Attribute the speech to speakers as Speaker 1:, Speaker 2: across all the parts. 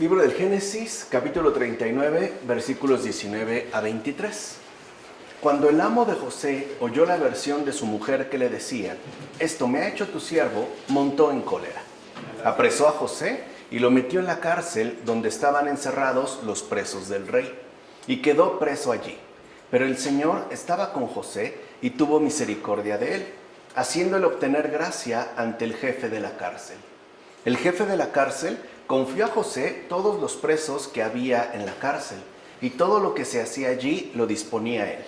Speaker 1: Libro del Génesis, capítulo 39, versículos 19 a 23. Cuando el amo de José oyó la versión de su mujer que le decía: «Esto me ha hecho tu siervo», montó en cólera. Apresó a José y lo metió en la cárcel donde estaban encerrados los presos del rey, y quedó preso allí. Pero el Señor estaba con José y tuvo misericordia de él, haciéndole obtener gracia ante el jefe de la cárcel. El jefe de la cárcel confió a José todos los presos que había en la cárcel, y todo lo que se hacía allí lo disponía él.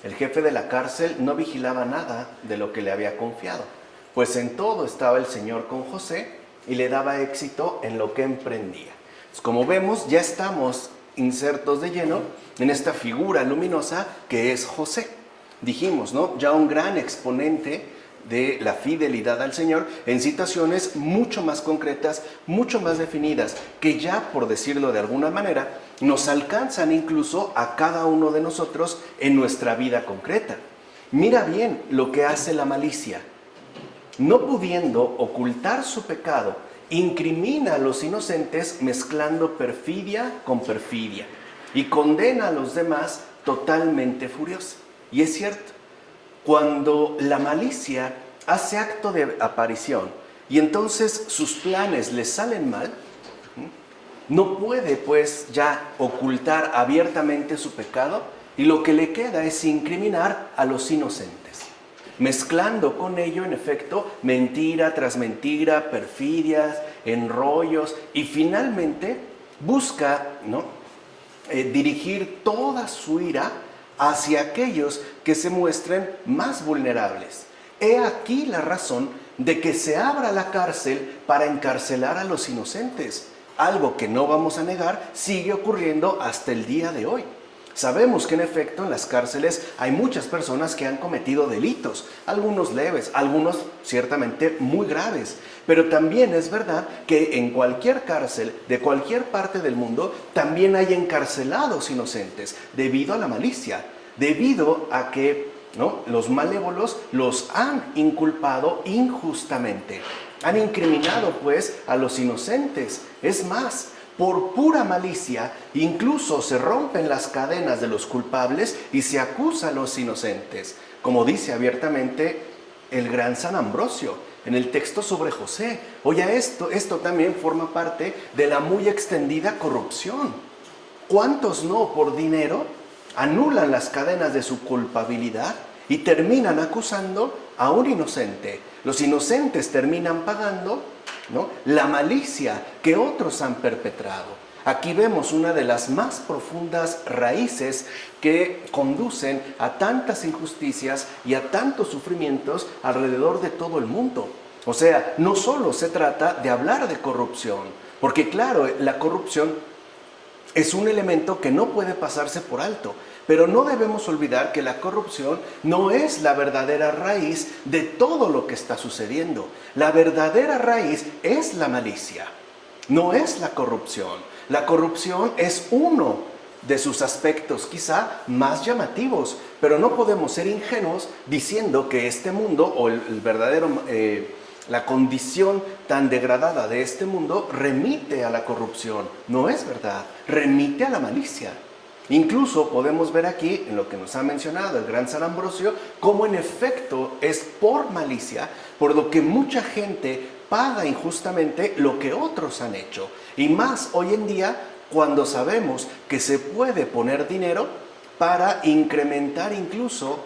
Speaker 1: El jefe de la cárcel no vigilaba nada de lo que le había confiado, pues en todo estaba el Señor con José y le daba éxito en lo que emprendía. Pues como vemos, ya estamos insertos de lleno en esta figura luminosa que es José. Dijimos, ¿no? Ya un gran exponente de la fidelidad al Señor en situaciones mucho más concretas, mucho más definidas, que ya, por decirlo de alguna manera, nos alcanzan incluso a cada uno de nosotros en nuestra vida concreta. Mira bien lo que hace la malicia. No pudiendo ocultar su pecado, incrimina a los inocentes mezclando perfidia con perfidia y condena a los demás totalmente furiosa. Y es cierto, cuando la malicia hace acto de aparición y entonces sus planes le salen mal, no puede pues ya ocultar abiertamente su pecado, y lo que le queda es incriminar a los inocentes, mezclando con ello, en efecto, mentira tras mentira, perfidias, enrollos, y finalmente busca, dirigir toda su ira hacia aquellos que se muestren más vulnerables. He aquí la razón de que se abra la cárcel para encarcelar a los inocentes. Algo que no vamos a negar, sigue ocurriendo hasta el día de hoy. Sabemos que en efecto en las cárceles hay muchas personas que han cometido delitos, algunos leves, algunos ciertamente muy graves. Pero también es verdad que en cualquier cárcel de cualquier parte del mundo también hay encarcelados inocentes debido a la malicia, debido a que los malévolos los han inculpado injustamente. Han incriminado pues a los inocentes. Es más, por pura malicia, incluso se rompen las cadenas de los culpables y se acusa a los inocentes, como dice abiertamente el gran San Ambrosio en el texto sobre José. Oye, esto también forma parte de la muy extendida corrupción. ¿Cuántos no por dinero anulan las cadenas de su culpabilidad y terminan acusando a un inocente? Los inocentes terminan pagando la malicia que otros han perpetrado. Aquí vemos una de las más profundas raíces que conducen a tantas injusticias y a tantos sufrimientos alrededor de todo el mundo. O sea, no solo se trata de hablar de corrupción, porque claro, la corrupción es un elemento que no puede pasarse por alto. Pero no debemos olvidar que la corrupción no es la verdadera raíz de todo lo que está sucediendo. La verdadera raíz es la malicia, no es la corrupción. La corrupción es uno de sus aspectos quizá más llamativos, pero no podemos ser ingenuos diciendo que este mundo o la condición tan degradada de este mundo remite a la corrupción. No es verdad, remite a la malicia. Incluso podemos ver aquí, en lo que nos ha mencionado el gran San Ambrosio, cómo en efecto es por malicia, por lo que mucha gente paga injustamente lo que otros han hecho. Y más hoy en día, cuando sabemos que se puede poner dinero para incrementar incluso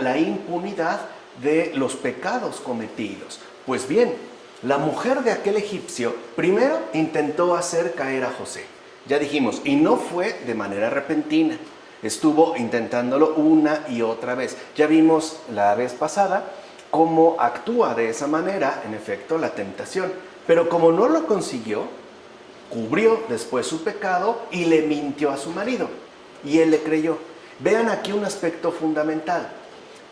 Speaker 1: la impunidad de los pecados cometidos. Pues bien, la mujer de aquel egipcio primero intentó hacer caer a José. Ya dijimos, y no fue de manera repentina, estuvo intentándolo una y otra vez. Ya vimos la vez pasada cómo actúa de esa manera, en efecto, la tentación. Pero como no lo consiguió, cubrió después su pecado y le mintió a su marido. Y él le creyó. Vean aquí un aspecto fundamental.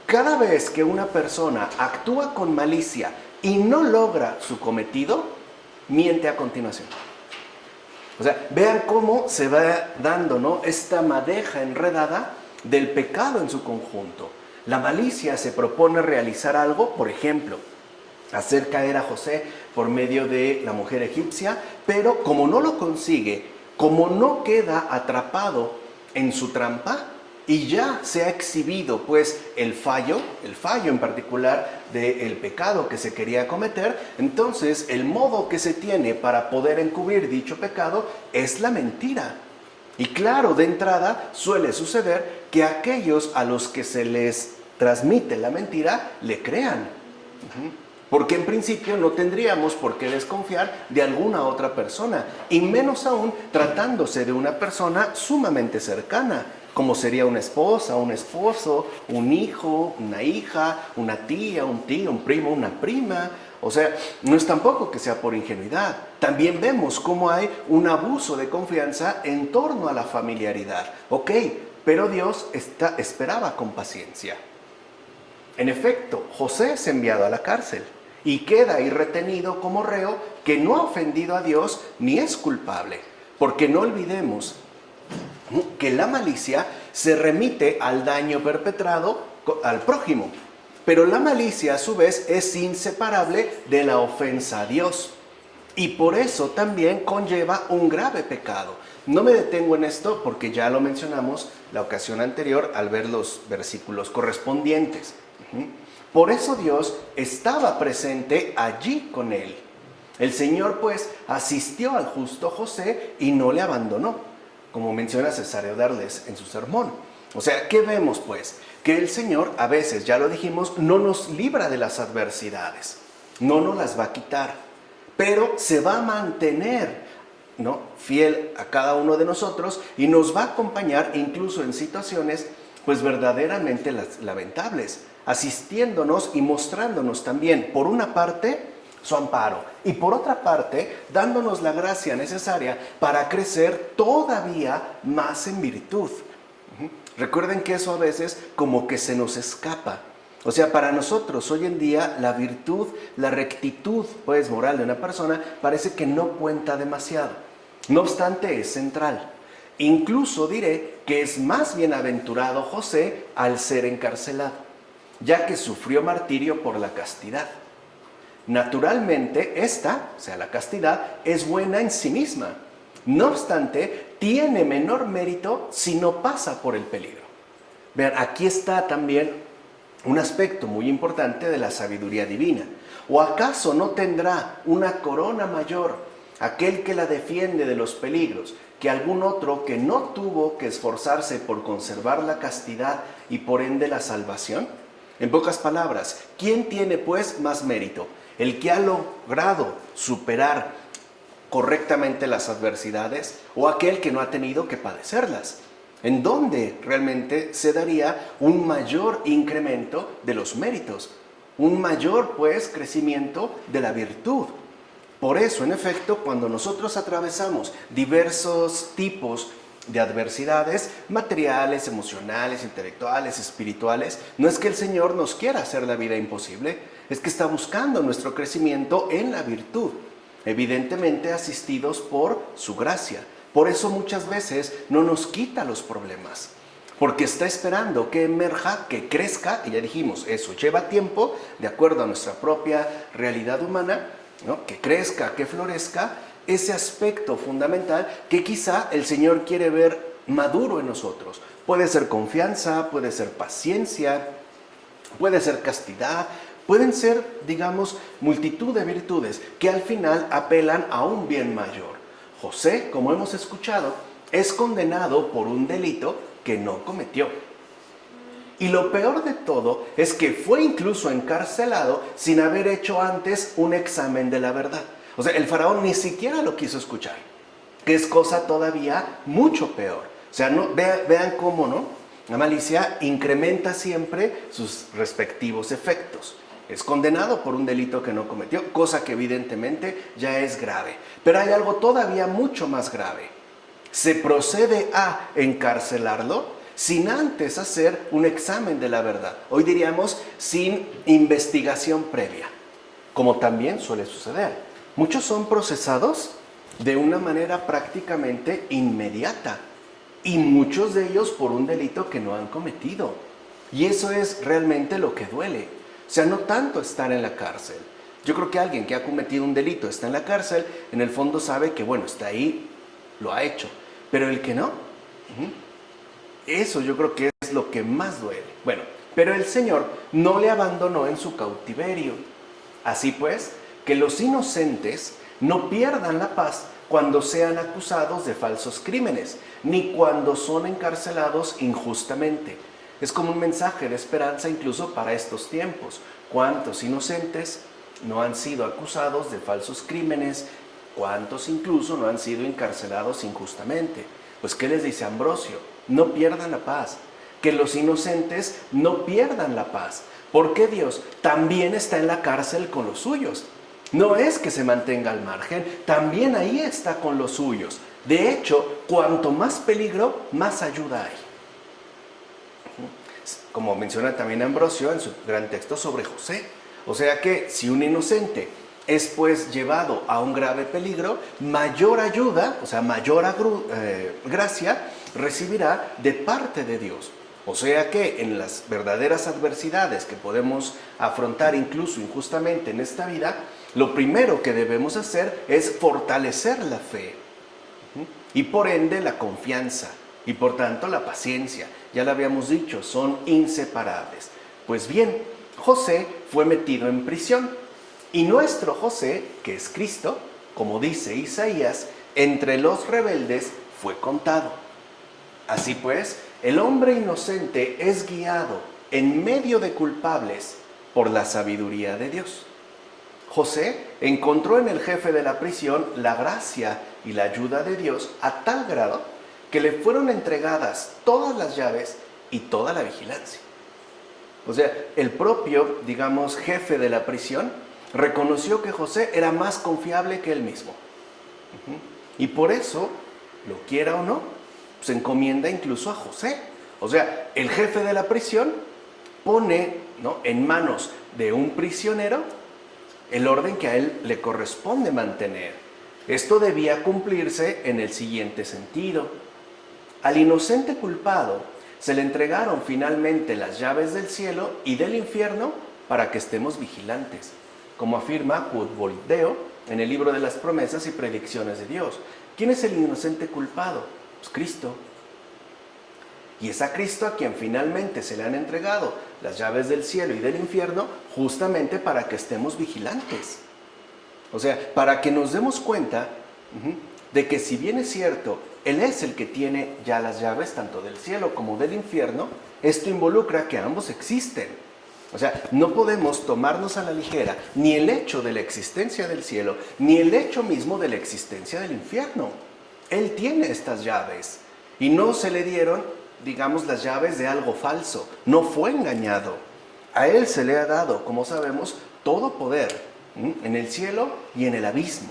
Speaker 1: Cada vez que una persona actúa con malicia y no logra su cometido, miente a continuación. O sea, vean cómo se va dando esta madeja enredada del pecado en su conjunto. La malicia se propone realizar algo, por ejemplo, hacer caer a José por medio de la mujer egipcia, pero como no lo consigue, como no queda atrapado en su trampa y ya se ha exhibido pues el fallo en particular del pecado que se quería cometer, entonces el modo que se tiene para poder encubrir dicho pecado es la mentira. Y claro, de entrada suele suceder que aquellos a los que se les transmite la mentira le crean. Porque en principio no tendríamos por qué desconfiar de alguna otra persona, y menos aún tratándose de una persona sumamente cercana, como sería una esposa, un esposo, un hijo, una hija, una tía, un tío, un primo, una prima. O sea, no es tampoco que sea por ingenuidad. También vemos cómo hay un abuso de confianza en torno a la familiaridad. Ok, pero Dios esperaba con paciencia. En efecto, José es enviado a la cárcel y queda ahí retenido como reo que no ha ofendido a Dios ni es culpable. Porque no olvidemos que la malicia se remite al daño perpetrado al prójimo. Pero la malicia a su vez es inseparable de la ofensa a Dios. Y por eso también conlleva un grave pecado. No me detengo en esto porque ya lo mencionamos la ocasión anterior al ver los versículos correspondientes. Por eso Dios estaba presente allí con él. El Señor pues asistió al justo José y no le abandonó, como menciona Cesáreo de Arles en su sermón. O sea, ¿qué vemos pues? Que el Señor a veces, ya lo dijimos, no nos libra de las adversidades, no nos las va a quitar, pero se va a mantener, ¿no?, fiel a cada uno de nosotros y nos va a acompañar incluso en situaciones pues verdaderamente lamentables, asistiéndonos y mostrándonos también, por una parte, su amparo y por otra parte, dándonos la gracia necesaria para crecer todavía más en virtud. Recuerden que eso a veces como que se nos escapa. O sea, para nosotros hoy en día la virtud, la rectitud pues moral de una persona parece que no cuenta demasiado. No obstante, es central. Incluso diré que es más bienaventurado José al ser encarcelado, ya que sufrió martirio por la castidad. Naturalmente, esta, o sea, la castidad, es buena en sí misma. No obstante, tiene menor mérito si no pasa por el peligro. Vean, aquí está también un aspecto muy importante de la sabiduría divina. ¿O acaso no tendrá una corona mayor aquel que la defiende de los peligros que algún otro que no tuvo que esforzarse por conservar la castidad y por ende la salvación? En pocas palabras, ¿quién tiene pues más mérito? ¿El que ha logrado superar correctamente las adversidades o aquel que no ha tenido que padecerlas? ¿En dónde realmente se daría un mayor incremento de los méritos? Un mayor pues crecimiento de la virtud. Por eso, en efecto, cuando nosotros atravesamos diversos tipos de adversidades materiales, emocionales, intelectuales, espirituales, no es que el Señor nos quiera hacer la vida imposible, es que está buscando nuestro crecimiento en la virtud, evidentemente asistidos por su gracia. Por eso muchas veces no nos quita los problemas, porque está esperando que emerja, que crezca, y ya dijimos, eso lleva tiempo, de acuerdo a nuestra propia realidad humana, ¿no?, que crezca, que florezca ese aspecto fundamental que quizá el Señor quiere ver maduro en nosotros. Puede ser confianza, puede ser paciencia, puede ser castidad, pueden ser, digamos, multitud de virtudes que al final apelan a un bien mayor. José, como hemos escuchado, es condenado por un delito que no cometió. Y lo peor de todo es que fue incluso encarcelado sin haber hecho antes un examen de la verdad. O sea, el faraón ni siquiera lo quiso escuchar, que es cosa todavía mucho peor. O sea, vean cómo, ¿no?, la malicia incrementa siempre sus respectivos efectos. Es condenado por un delito que no cometió, cosa que evidentemente ya es grave. Pero hay algo todavía mucho más grave. Se procede a encarcelarlo sin antes hacer un examen de la verdad. Hoy diríamos sin investigación previa, como también suele suceder. Muchos son procesados de una manera prácticamente inmediata y muchos de ellos por un delito que no han cometido. Y eso es realmente lo que duele. O sea, no tanto estar en la cárcel, Yo creo que alguien que ha cometido un delito, está en la cárcel, en el fondo sabe que, bueno, está ahí, lo ha hecho. Pero el que no, eso yo creo que es lo que más duele. Bueno, pero el Señor no le abandonó en su cautiverio. Así pues, que los inocentes no pierdan la paz cuando sean acusados de falsos crímenes, ni cuando son encarcelados injustamente. Es como un mensaje de esperanza incluso para estos tiempos. ¿Cuántos inocentes no han sido acusados de falsos crímenes? ¿Cuántos incluso no han sido encarcelados injustamente? Pues ¿qué les dice Ambrosio? No pierdan la paz. Que los inocentes no pierdan la paz. Porque Dios también está en la cárcel con los suyos. No es que se mantenga al margen, también ahí está con los suyos. De hecho, cuanto más peligro, más ayuda hay. Como menciona también Ambrosio en su gran texto sobre José. O sea que si un inocente es pues llevado a un grave peligro, mayor ayuda, o sea, mayor gracia recibirá de parte de Dios. O sea que en las verdaderas adversidades que podemos afrontar incluso injustamente en esta vida, lo primero que debemos hacer es fortalecer la fe y por ende la confianza y por tanto la paciencia. Ya lo habíamos dicho, son inseparables. Pues bien, José fue metido en prisión y nuestro José, que es Cristo, como dice Isaías, entre los rebeldes fue contado. Así pues, el hombre inocente es guiado en medio de culpables por la sabiduría de Dios. José encontró en el jefe de la prisión la gracia y la ayuda de Dios a tal grado que le fueron entregadas todas las llaves y toda la vigilancia. O sea, el propio, digamos, jefe de la prisión reconoció que José era más confiable que él mismo. Y por eso, lo quiera o no, se encomienda incluso a José. O sea, el jefe de la prisión pone, ¿no?, en manos de un prisionero el orden que a él le corresponde mantener. Esto debía cumplirse en el siguiente sentido. Al inocente culpado se le entregaron finalmente las llaves del cielo y del infierno para que estemos vigilantes, como afirma Quod en el libro de las promesas y predicciones de Dios. ¿Quién es el inocente culpado? Pues Cristo. Y es a Cristo a quien finalmente se le han entregado las llaves del cielo y del infierno justamente para que estemos vigilantes. O sea, para que nos demos cuenta de que si bien es cierto, Él es el que tiene ya las llaves tanto del cielo como del infierno, esto involucra que ambos existen. O sea, no podemos tomarnos a la ligera ni el hecho de la existencia del cielo, ni el hecho mismo de la existencia del infierno. Él tiene estas llaves y no se le dieron, digamos, las llaves de algo falso. No fue engañado. A Él se le ha dado, como sabemos, todo poder en el cielo y en el abismo.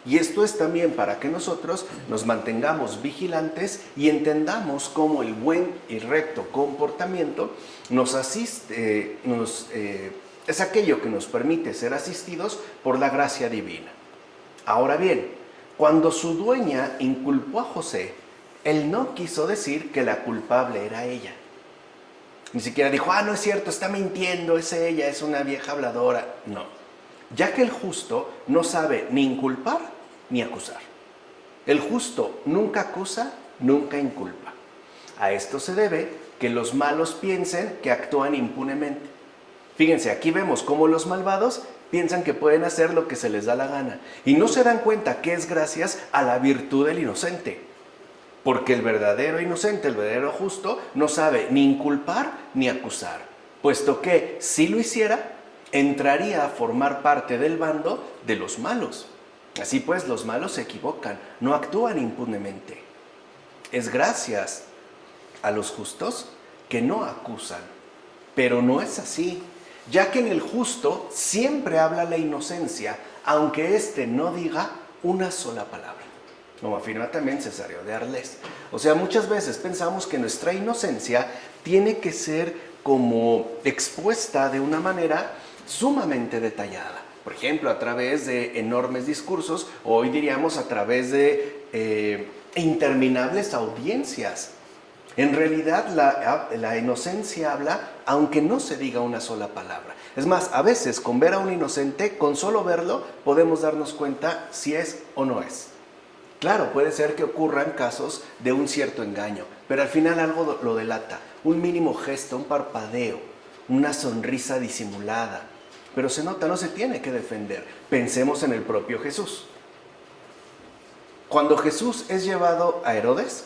Speaker 1: Y esto es también para que nosotros nos mantengamos vigilantes y entendamos cómo el buen y recto comportamiento nos asiste, es aquello que nos permite ser asistidos por la gracia divina. Ahora bien, cuando su dueña inculpó a José, él no quiso decir que la culpable era ella. Ni siquiera dijo, no es cierto, está mintiendo, es ella, es una vieja habladora. No, ya que el justo no sabe ni inculpar ni acusar. El justo nunca acusa, nunca inculpa. A esto se debe que los malos piensen que actúan impunemente. Fíjense, aquí vemos cómo los malvados piensan que pueden hacer lo que se les da la gana y no se dan cuenta que es gracias a la virtud del inocente. Porque el verdadero inocente, el verdadero justo, no sabe ni inculpar ni acusar, puesto que si lo hiciera, entraría a formar parte del bando de los malos. Así pues, los malos se equivocan, no actúan impunemente. Es gracias a los justos que no acusan, pero no es así, ya que en el justo siempre habla la inocencia, aunque éste no diga una sola palabra. Como afirma también Cesáreo de Arles. O sea, muchas veces pensamos que nuestra inocencia tiene que ser como expuesta de una manera sumamente detallada. Por ejemplo, a través de enormes discursos, hoy diríamos a través de interminables audiencias. En realidad la inocencia habla aunque no se diga una sola palabra. Es más, a veces con ver a un inocente, con solo verlo, podemos darnos cuenta si es o no es. Claro, puede ser que ocurran casos de un cierto engaño, pero al final algo lo delata. Un mínimo gesto, un parpadeo, una sonrisa disimulada. Pero se nota, no se tiene que defender. Pensemos en el propio Jesús. Cuando Jesús es llevado a Herodes,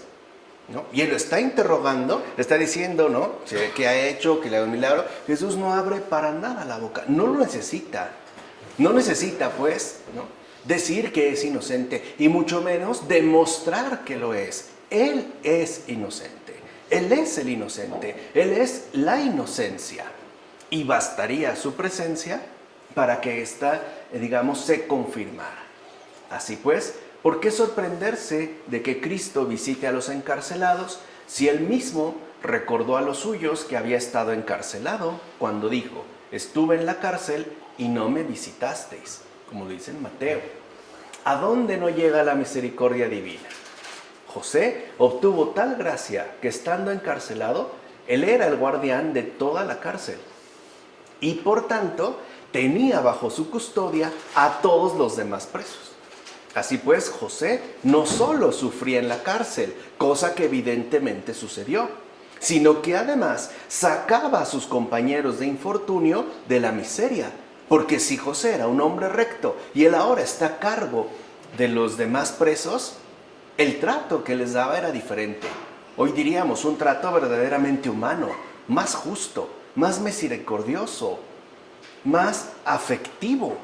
Speaker 1: ¿no? Y él lo está interrogando, le está diciendo, ¿no? ¿Qué ha hecho? ¿Que le haga un milagro? Jesús no abre para nada la boca, no lo necesita. No necesita, pues, ¿no? Decir que es inocente y mucho menos demostrar que lo es. Él es inocente, Él es el inocente, Él es la inocencia. Y bastaría su presencia para que ésta, digamos, se confirmara. Así pues, ¿por qué sorprenderse de que Cristo visite a los encarcelados si Él mismo recordó a los suyos que había estado encarcelado cuando dijo: estuve en la cárcel y no me visitasteis? Como lo dice en Mateo. ¿A dónde no llega la misericordia divina? José obtuvo tal gracia que estando encarcelado, él era el guardián de toda la cárcel. Y por tanto, tenía bajo su custodia a todos los demás presos. Así pues, José no solo sufría en la cárcel, cosa que evidentemente sucedió, sino que además sacaba a sus compañeros de infortunio de la miseria. Porque si José era un hombre recto y él ahora está a cargo de los demás presos, el trato que les daba era diferente. Hoy diríamos un trato verdaderamente humano, más justo, más misericordioso, más afectivo.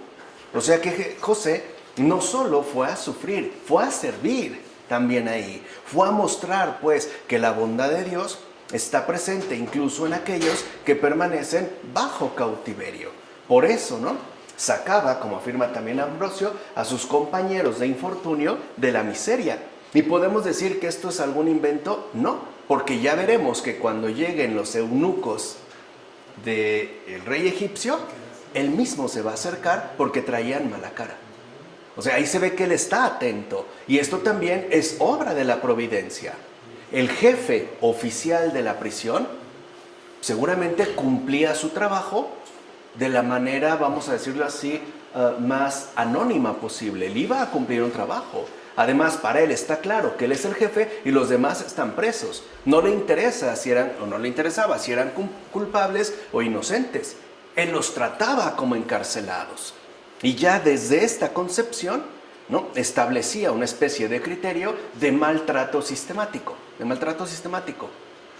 Speaker 1: O sea que José no solo fue a sufrir, fue a servir también ahí. Fue a mostrar, pues, que la bondad de Dios está presente incluso en aquellos que permanecen bajo cautiverio. Por eso, ¿no? Sacaba, como afirma también Ambrosio, a sus compañeros de infortunio de la miseria. ¿Y podemos decir que esto es algún invento? No, porque ya veremos que cuando lleguen los eunucos del rey egipcio, él mismo se va a acercar porque traían mala cara. O sea, ahí se ve que él está atento. Y esto también es obra de la providencia. El jefe oficial de la prisión seguramente cumplía su trabajo de la manera, vamos a decirlo así, más anónima posible. Él iba a cumplir un trabajo. Además, para él está claro que él es el jefe y los demás están presos. No le interesa si eran, o no le interesaba si eran culpables o inocentes. Él los trataba como encarcelados. Y ya desde esta concepción, ¿no?, establecía una especie de criterio de maltrato sistemático.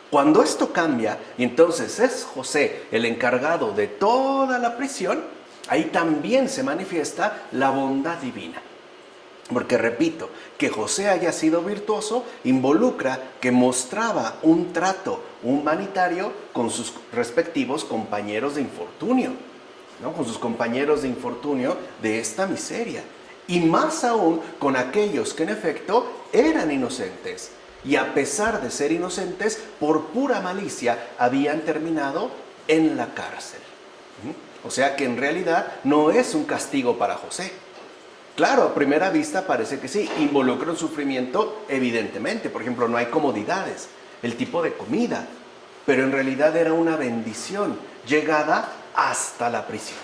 Speaker 1: Cuando esto cambia, y entonces es José el encargado de toda la prisión, ahí también se manifiesta la bondad divina. Porque repito, que José haya sido virtuoso involucra que mostraba un trato humanitario con sus respectivos compañeros de infortunio, ¿no?, con sus compañeros de infortunio de esta miseria. Y más aún con aquellos que en efecto eran inocentes. Y a pesar de ser inocentes, por pura malicia habían terminado en la cárcel. O sea que en realidad no es un castigo para José. Claro, a primera vista parece que sí, involucra un sufrimiento evidentemente. Por ejemplo, no hay comodidades, el tipo de comida, pero en realidad era una bendición llegada hasta la prisión.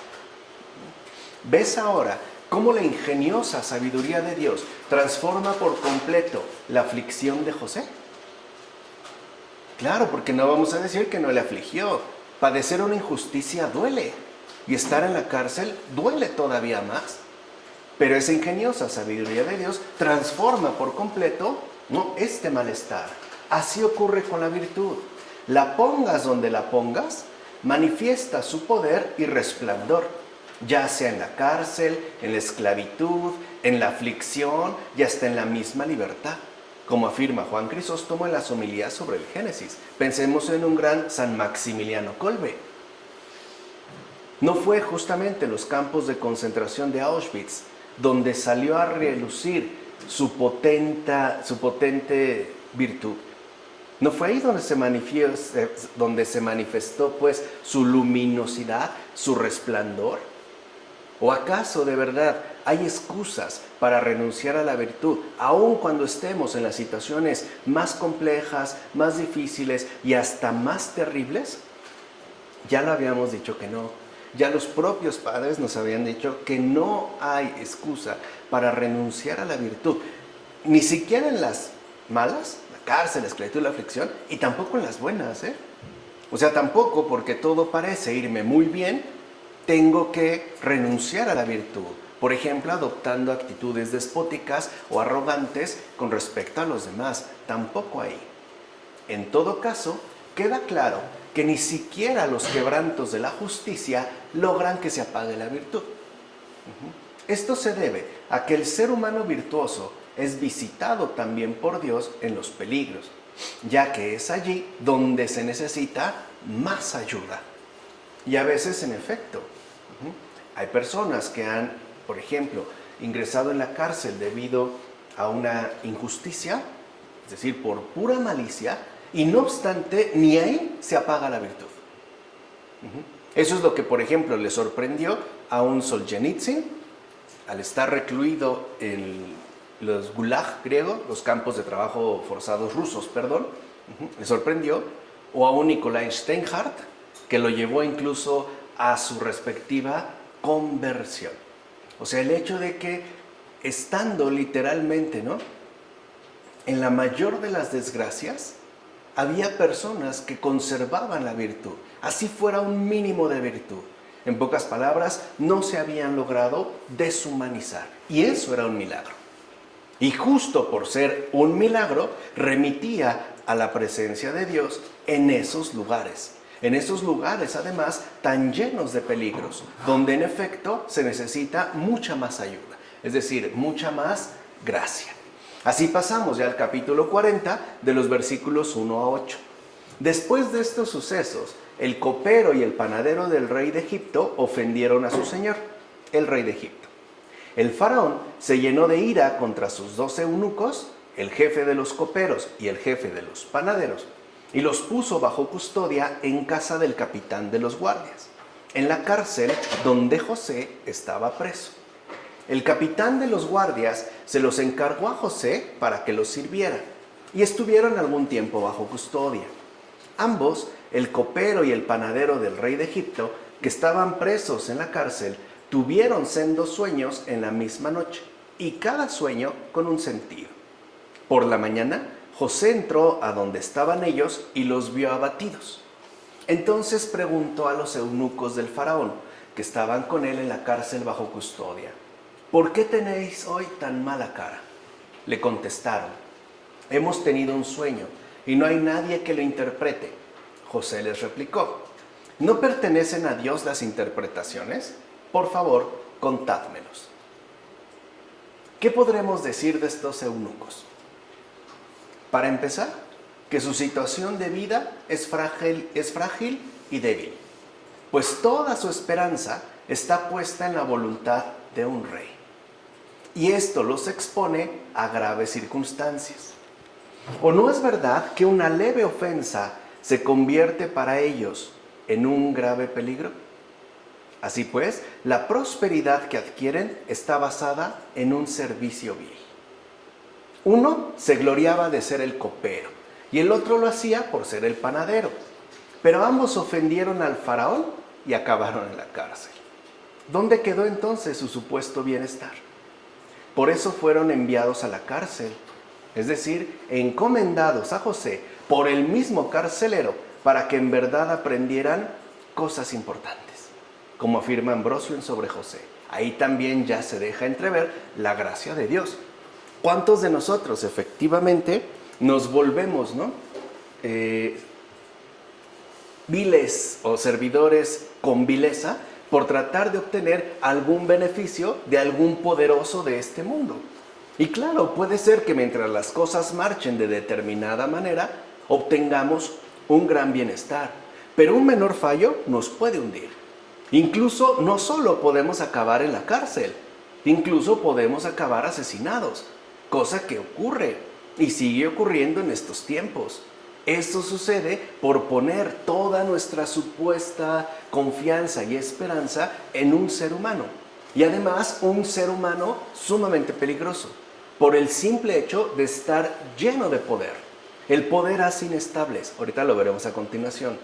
Speaker 1: ¿Ves ahora cómo la ingeniosa sabiduría de Dios transforma por completo la aflicción de José? Claro, porque no vamos a decir que no le afligió. Padecer una injusticia duele, y estar en la cárcel duele todavía más. Pero esa ingeniosa sabiduría de Dios transforma por completo, ¿no?, este malestar. Así ocurre con la virtud. La pongas donde la pongas, manifiesta su poder y resplandor, ya sea en la cárcel, en la esclavitud, en la aflicción y hasta en la misma libertad, como afirma Juan Crisóstomo en las homilías sobre el Génesis. Pensemos en un gran San Maximiliano Kolbe. No fue justamente en los campos de concentración de Auschwitz donde salió a relucir su potente virtud. ¿No fue ahí donde se manifestó pues su luminosidad, su resplandor? ¿O acaso de verdad hay excusas para renunciar a la virtud, aun cuando estemos en las situaciones más complejas, más difíciles y hasta más terribles. Ya lo habíamos dicho que no. Ya los propios padres nos habían dicho que no hay excusa para renunciar a la virtud, ni siquiera en las malas, la cárcel, la esclavitud, la aflicción, y tampoco en las buenas, ¿eh? O sea, tampoco porque todo parece irme muy bien, tengo que renunciar a la virtud. Por ejemplo, adoptando actitudes despóticas o arrogantes con respecto a los demás. Tampoco ahí. En todo caso, queda claro que ni siquiera los quebrantos de la justicia logran que se apague la virtud. Esto se debe a que el ser humano virtuoso es visitado también por Dios en los peligros, ya que es allí donde se necesita más ayuda. Y a veces, en efecto, hay personas que han, por ejemplo, ingresado en la cárcel debido a una injusticia, es decir, por pura malicia, y no obstante, ni ahí se apaga la virtud. Eso es lo que, por ejemplo, le sorprendió a un Solzhenitsyn al estar recluido en los gulag griegos, los campos de trabajo forzados rusos, perdón. Le sorprendió. O a un Nikolai Steinhardt, que lo llevó incluso a su respectiva conversión. O sea, el hecho de que estando literalmente, ¿no?, en la mayor de las desgracias, había personas que conservaban la virtud, así fuera un mínimo de virtud. En pocas palabras, no se habían logrado deshumanizar. Y eso era un milagro. Y justo por ser un milagro, remitía a la presencia de Dios en esos lugares. En esos lugares, además, tan llenos de peligros, donde en efecto se necesita mucha más ayuda, es decir, mucha más gracia. Así pasamos ya al capítulo 40, de los versículos 1 a 8. Después de estos sucesos, el copero y el panadero del rey de Egipto ofendieron a su señor, el rey de Egipto. El faraón se llenó de ira contra sus 2 eunucos, el jefe de los coperos y el jefe de los panaderos, y los puso bajo custodia en casa del capitán de los guardias, en la cárcel donde José estaba preso. El capitán de los guardias se los encargó a José para que los sirviera, y estuvieron algún tiempo bajo custodia. Ambos, el copero y el panadero del rey de Egipto, que estaban presos en la cárcel, tuvieron sendos sueños en la misma noche, y cada sueño con un sentido. Por la mañana, José entró a donde estaban ellos y los vio abatidos. Entonces preguntó a los eunucos del faraón, que estaban con él en la cárcel bajo custodia: ¿por qué tenéis hoy tan mala cara? Le contestaron: hemos tenido un sueño y no hay nadie que lo interprete. José les replicó: ¿no pertenecen a Dios las interpretaciones? Por favor, contádmelos. ¿Qué podremos decir de estos eunucos? Para empezar, que su situación de vida es frágil y débil, pues toda su esperanza está puesta en la voluntad de un rey. Y esto los expone a graves circunstancias. ¿O no es verdad que una leve ofensa se convierte para ellos en un grave peligro? Así pues, la prosperidad que adquieren está basada en un servicio vil. Uno se gloriaba de ser el copero y el otro lo hacía por ser el panadero. Pero ambos ofendieron al faraón y acabaron en la cárcel. ¿Dónde quedó entonces su supuesto bienestar? Por eso fueron enviados a la cárcel, es decir, encomendados a José por el mismo carcelero para que en verdad aprendieran cosas importantes, como afirma Ambrosio en Sobre José. Ahí también ya se deja entrever la gracia de Dios. ¿Cuántos de nosotros efectivamente nos volvemos, viles o servidores con vileza por tratar de obtener algún beneficio de algún poderoso de este mundo? Y claro, puede ser que mientras las cosas marchen de determinada manera, obtengamos un gran bienestar, pero un menor fallo nos puede hundir. Incluso no solo podemos acabar en la cárcel, incluso podemos acabar asesinados, cosa que ocurre y sigue ocurriendo en estos tiempos. Esto sucede por poner toda nuestra supuesta confianza y esperanza en un ser humano. y además un ser humano sumamente peligroso, por el simple hecho de estar lleno de poder. El poder hace inestables, ahorita lo veremos a continuación.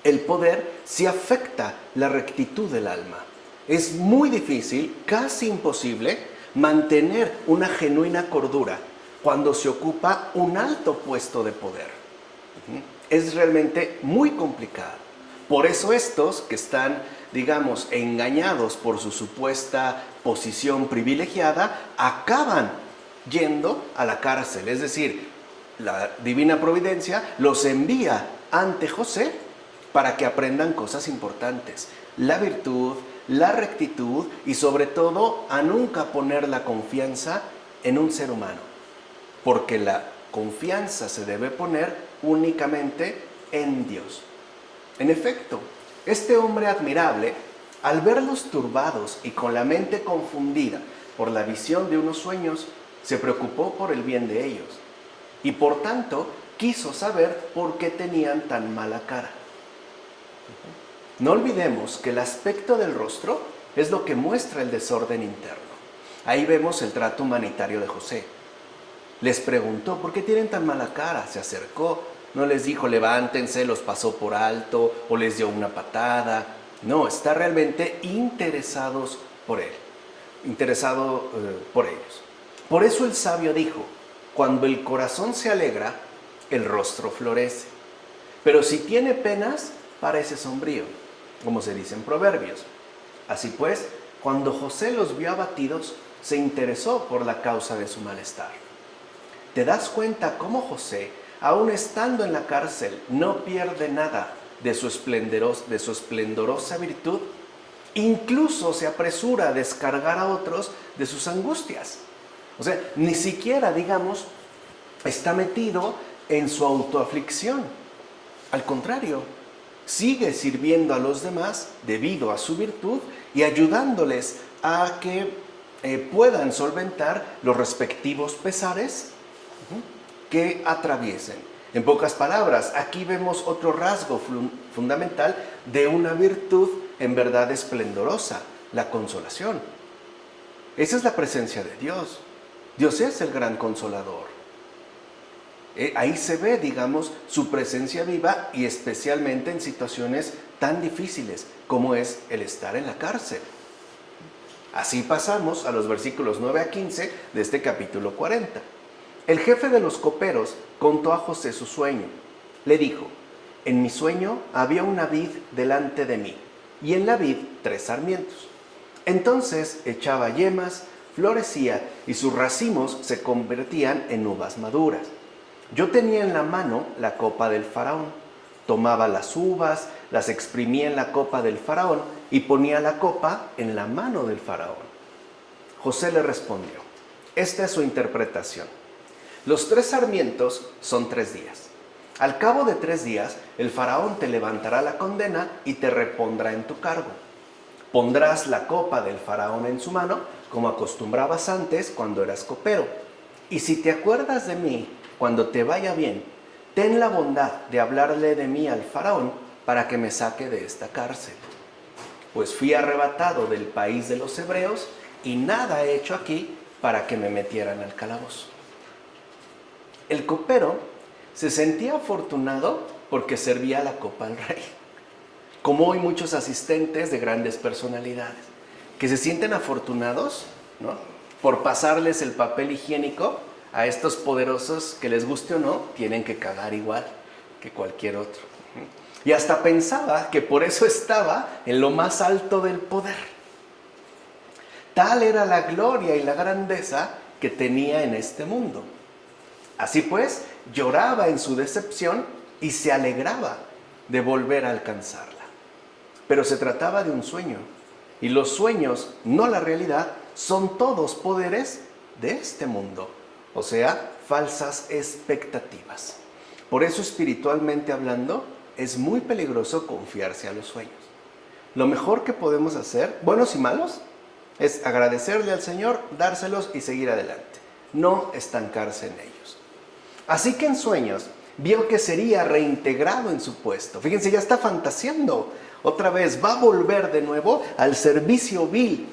Speaker 1: El poder sí afecta la rectitud del alma. Es muy difícil, casi imposible, mantener una genuina cordura cuando se ocupa un alto puesto de poder. Es realmente muy complicado. Por eso estos que están, digamos, engañados por su supuesta posición privilegiada, acaban yendo a la cárcel. Es decir, la divina providencia los envía ante José para que aprendan cosas importantes. La virtud, la rectitud y sobre todo a nunca poner la confianza en un ser humano. Porque la confianza se debe poner únicamente en Dios. En efecto, este hombre admirable, al verlos turbados y con la mente confundida por la visión de unos sueños, se preocupó por el bien de ellos y por tanto quiso saber por qué tenían tan mala cara. No olvidemos que el aspecto del rostro es lo que muestra el desorden interno. Ahí vemos el trato humanitario de José. Les preguntó, ¿por qué tienen tan mala cara? Se acercó, no les dijo, levántense, los pasó por alto o les dio una patada. No, está realmente interesado por ellos. Por eso el sabio dijo, cuando el corazón se alegra, el rostro florece. Pero si tiene penas, parece sombrío, como se dice en Proverbios. Así pues, cuando José los vio abatidos, se interesó por la causa de su malestar. ¿Te das cuenta cómo José, aun estando en la cárcel, no pierde nada de su esplendorosa virtud? Incluso se apresura a descargar a otros de sus angustias. O sea, ni siquiera, digamos, está metido en su autoaflicción. Al contrario, sigue sirviendo a los demás debido a su virtud y ayudándoles a que puedan solventar los respectivos pesares que atraviesen. En pocas palabras, aquí vemos otro rasgo fundamental de una virtud en verdad esplendorosa, la consolación. Esa es la presencia de Dios. Dios es el gran consolador. Ahí se ve, digamos, su presencia viva y especialmente en situaciones tan difíciles como es el estar en la cárcel. Así pasamos a los versículos 9 a 15 de este capítulo 40. El jefe de los coperos contó a José su sueño. Le dijo, en mi sueño había una vid delante de mí y en la vid 3 sarmientos. Entonces echaba yemas, florecía y sus racimos se convertían en uvas maduras. Yo tenía en la mano la copa del faraón. Tomaba las uvas, las exprimía en la copa del faraón y ponía la copa en la mano del faraón. José le respondió, esta es su interpretación. Los 3 sarmientos son 3 días. Al cabo de 3 días, el faraón te levantará la condena y te repondrá en tu cargo. Pondrás la copa del faraón en su mano, como acostumbrabas antes cuando eras copero. Y si te acuerdas de mí, cuando te vaya bien, ten la bondad de hablarle de mí al faraón para que me saque de esta cárcel. Pues fui arrebatado del país de los hebreos y nada he hecho aquí para que me metieran al calabozo. El copero se sentía afortunado porque servía la copa al rey. Como hoy muchos asistentes de grandes personalidades, que se sienten afortunados, ¿no?, por pasarles el papel higiénico a estos poderosos que, les guste o no, tienen que cagar igual que cualquier otro. Y hasta pensaba que por eso estaba en lo más alto del poder. Tal era la gloria y la grandeza que tenía en este mundo. Así pues, lloraba en su decepción y se alegraba de volver a alcanzarla. Pero se trataba de un sueño, y los sueños, no la realidad, son todos poderes de este mundo, o sea, falsas expectativas. Por eso, espiritualmente hablando, es muy peligroso confiarse a los sueños. Lo mejor que podemos hacer, buenos y malos, es agradecerle al Señor, dárselos y seguir adelante, no estancarse en ellos. Así que en sueños vio que sería reintegrado en su puesto. Fíjense, ya está fantaseando. Otra vez va a volver de nuevo al servicio vil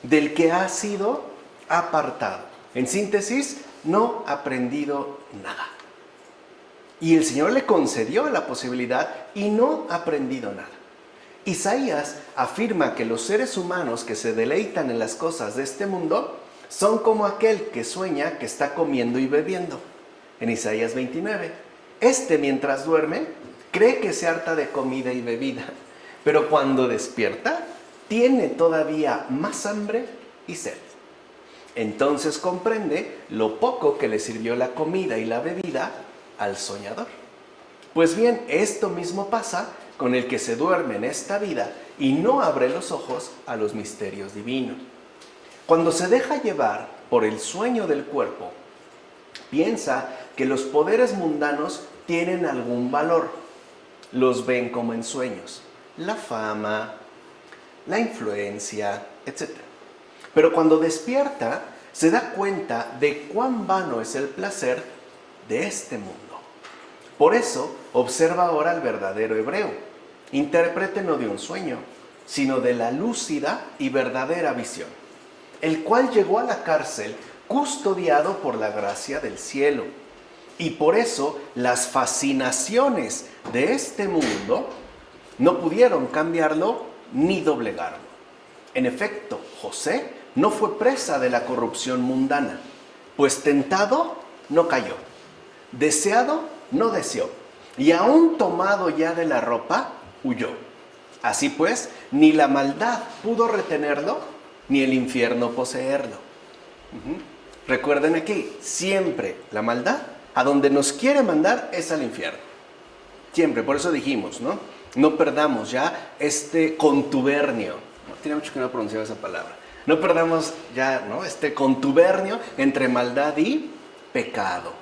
Speaker 1: del que ha sido apartado. En síntesis, no ha aprendido nada. Y el Señor le concedió la posibilidad y no ha aprendido nada. Isaías afirma que los seres humanos que se deleitan en las cosas de este mundo son como aquel que sueña que está comiendo y bebiendo. En Isaías 29, mientras duerme, cree que se harta de comida y bebida, pero cuando despierta, tiene todavía más hambre y sed. Entonces comprende lo poco que le sirvió la comida y la bebida al soñador. Pues bien, esto mismo pasa con el que se duerme en esta vida y no abre los ojos a los misterios divinos. Cuando se deja llevar por el sueño del cuerpo, piensa que los poderes mundanos tienen algún valor. Los ven como en sueños, la fama, la influencia, etc. Pero cuando despierta, se da cuenta de cuán vano es el placer de este mundo. Por eso, observa ahora al verdadero hebreo, intérprete no de un sueño, sino de la lúcida y verdadera visión, el cual llegó a la cárcel custodiado por la gracia del cielo. Y por eso las fascinaciones de este mundo no pudieron cambiarlo ni doblegarlo. En efecto, José no fue presa de la corrupción mundana, pues tentado no cayó, deseado no deseó, y aún tomado ya de la ropa, huyó. Así pues, ni la maldad pudo retenerlo, ni el infierno poseerlo. Recuerden aquí, siempre la maldad, a donde nos quiere mandar es al infierno. Siempre, por eso dijimos, ¿no? No perdamos ya este contubernio. Tiene mucho que no pronunciaba esa palabra. No perdamos ya, ¿no?, este contubernio entre maldad y pecado.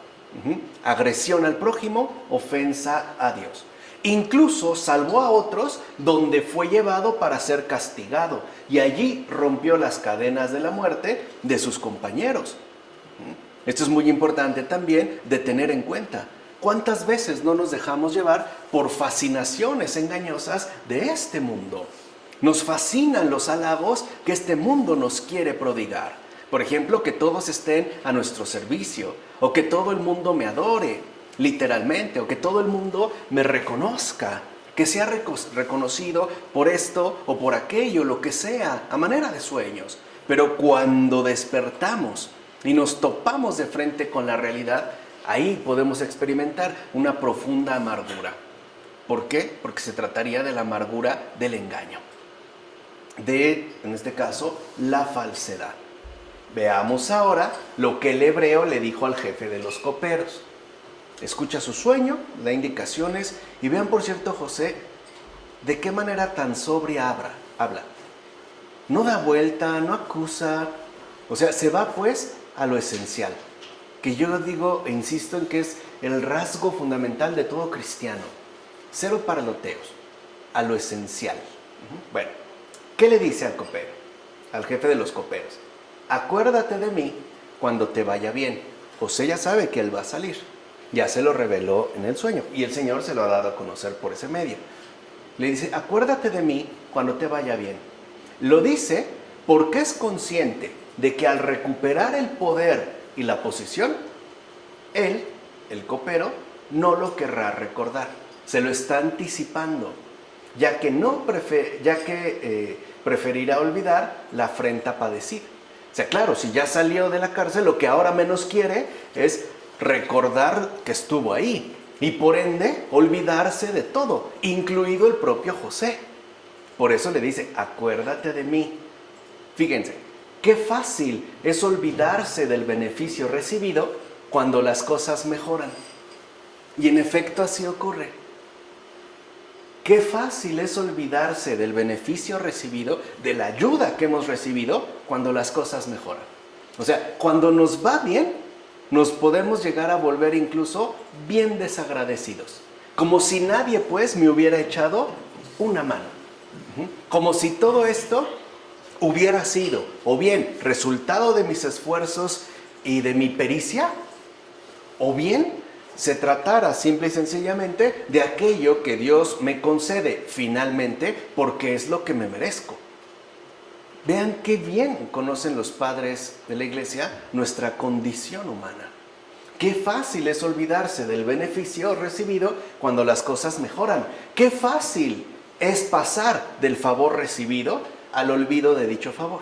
Speaker 1: Agresión al prójimo, ofensa a Dios. Incluso salvó a otros donde fue llevado para ser castigado, y allí rompió las cadenas de la muerte de sus compañeros. Esto es muy importante también de tener en cuenta. ¿Cuántas veces no nos dejamos llevar por fascinaciones engañosas de este mundo? Nos fascinan los halagos que este mundo nos quiere prodigar. Por ejemplo, que todos estén a nuestro servicio, o que todo el mundo me adore, literalmente, o que todo el mundo me reconozca, que sea reconocido por esto o por aquello, lo que sea, a manera de sueños. Pero cuando despertamos y nos topamos de frente con la realidad, ahí podemos experimentar una profunda amargura. ¿Por qué? Porque se trataría de la amargura del engaño, en este caso, la falsedad. Veamos ahora lo que el hebreo le dijo al jefe de los coperos. Escucha su sueño, da indicaciones, y vean, por cierto, José, de qué manera tan sobria habla. No da vuelta, no acusa, o sea, se va pues a lo esencial, que yo digo e insisto en que es el rasgo fundamental de todo cristiano. Cero parloteos, a lo esencial. Bueno, ¿qué le dice al copero, al jefe de los coperos? Acuérdate de mí cuando te vaya bien. José ya sabe que él va a salir, ya se lo reveló en el sueño, y el Señor se lo ha dado a conocer por ese medio. Le dice, acuérdate de mí cuando te vaya bien. Lo dice porque es consciente de que al recuperar el poder y la posición, él, el copero, no lo querrá recordar. Se lo está anticipando, ya que preferirá olvidar la afrenta padecida. O sea, claro, si ya salió de la cárcel, lo que ahora menos quiere es recordar que estuvo ahí, y por ende olvidarse de todo, incluido el propio José. Por eso le dice, acuérdate de mí. Fíjense, qué fácil es olvidarse del beneficio recibido cuando las cosas mejoran. Y en efecto así ocurre. Qué fácil es olvidarse del beneficio recibido, de la ayuda que hemos recibido cuando las cosas mejoran. O sea, cuando nos va bien, nos podemos llegar a volver incluso bien desagradecidos. Como si nadie pues me hubiera echado una mano. Como si todo esto hubiera sido o bien resultado de mis esfuerzos y de mi pericia, o bien se tratara simple y sencillamente de aquello que Dios me concede finalmente porque es lo que me merezco. Vean qué bien conocen los padres de la iglesia nuestra condición humana. Qué fácil es olvidarse del beneficio recibido cuando las cosas mejoran. Qué fácil es pasar del favor recibido al olvido de dicho favor.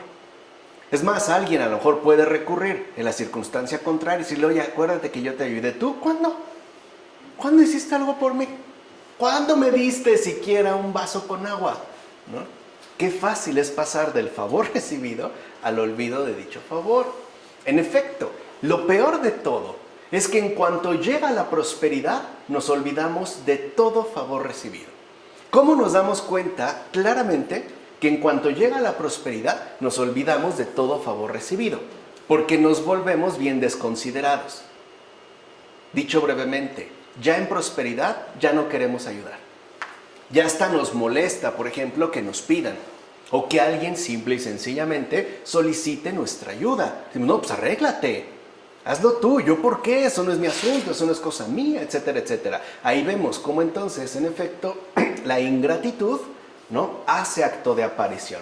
Speaker 1: Es más, alguien a lo mejor puede recurrir en la circunstancia contraria y decirle, oye, acuérdate que yo te ayudé. ¿Tú cuándo? ¿Cuándo hiciste algo por mí? ¿Cuándo me diste siquiera un vaso con agua? ¿No? Qué fácil es pasar del favor recibido al olvido de dicho favor. En efecto, lo peor de todo es que en cuanto llega la prosperidad, nos olvidamos de todo favor recibido. ¿Cómo nos damos cuenta claramente que en cuanto llega la prosperidad, nos olvidamos de todo favor recibido? Porque nos volvemos bien desconsiderados. Dicho brevemente, ya en prosperidad ya no queremos ayudar. Ya hasta nos molesta, por ejemplo, que nos pidan o que alguien simple y sencillamente solicite nuestra ayuda. Decimos, no, pues arréglate, hazlo tú, ¿yo por qué? Eso no es mi asunto, eso no es cosa mía, etcétera, etcétera. Ahí vemos cómo entonces, en efecto, la ingratitud, ¿no?, hace acto de aparición.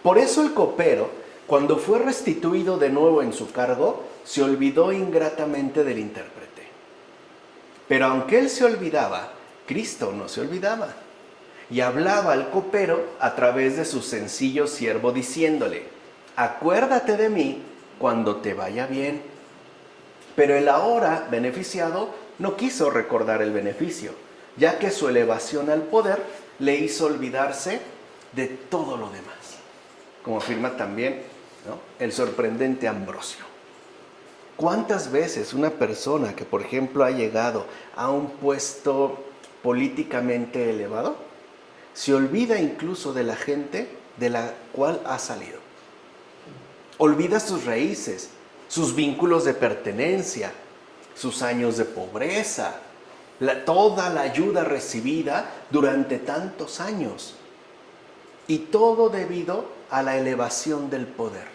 Speaker 1: Por eso el copero, cuando fue restituido de nuevo en su cargo, se olvidó ingratamente del intérprete. Pero aunque él se olvidaba, Cristo no se olvidaba. Y hablaba al copero a través de su sencillo siervo diciéndole, acuérdate de mí cuando te vaya bien. Pero el ahora beneficiado no quiso recordar el beneficio, ya que su elevación al poder le hizo olvidarse de todo lo demás. Como afirma también, ¿no?, el sorprendente Ambrosio. ¿Cuántas veces una persona que, por ejemplo, ha llegado a un puesto políticamente elevado, se olvida incluso de la gente de la cual ha salido? Olvida sus raíces, sus vínculos de pertenencia, sus años de pobreza, toda la ayuda recibida durante tantos años. Y todo debido a la elevación del poder.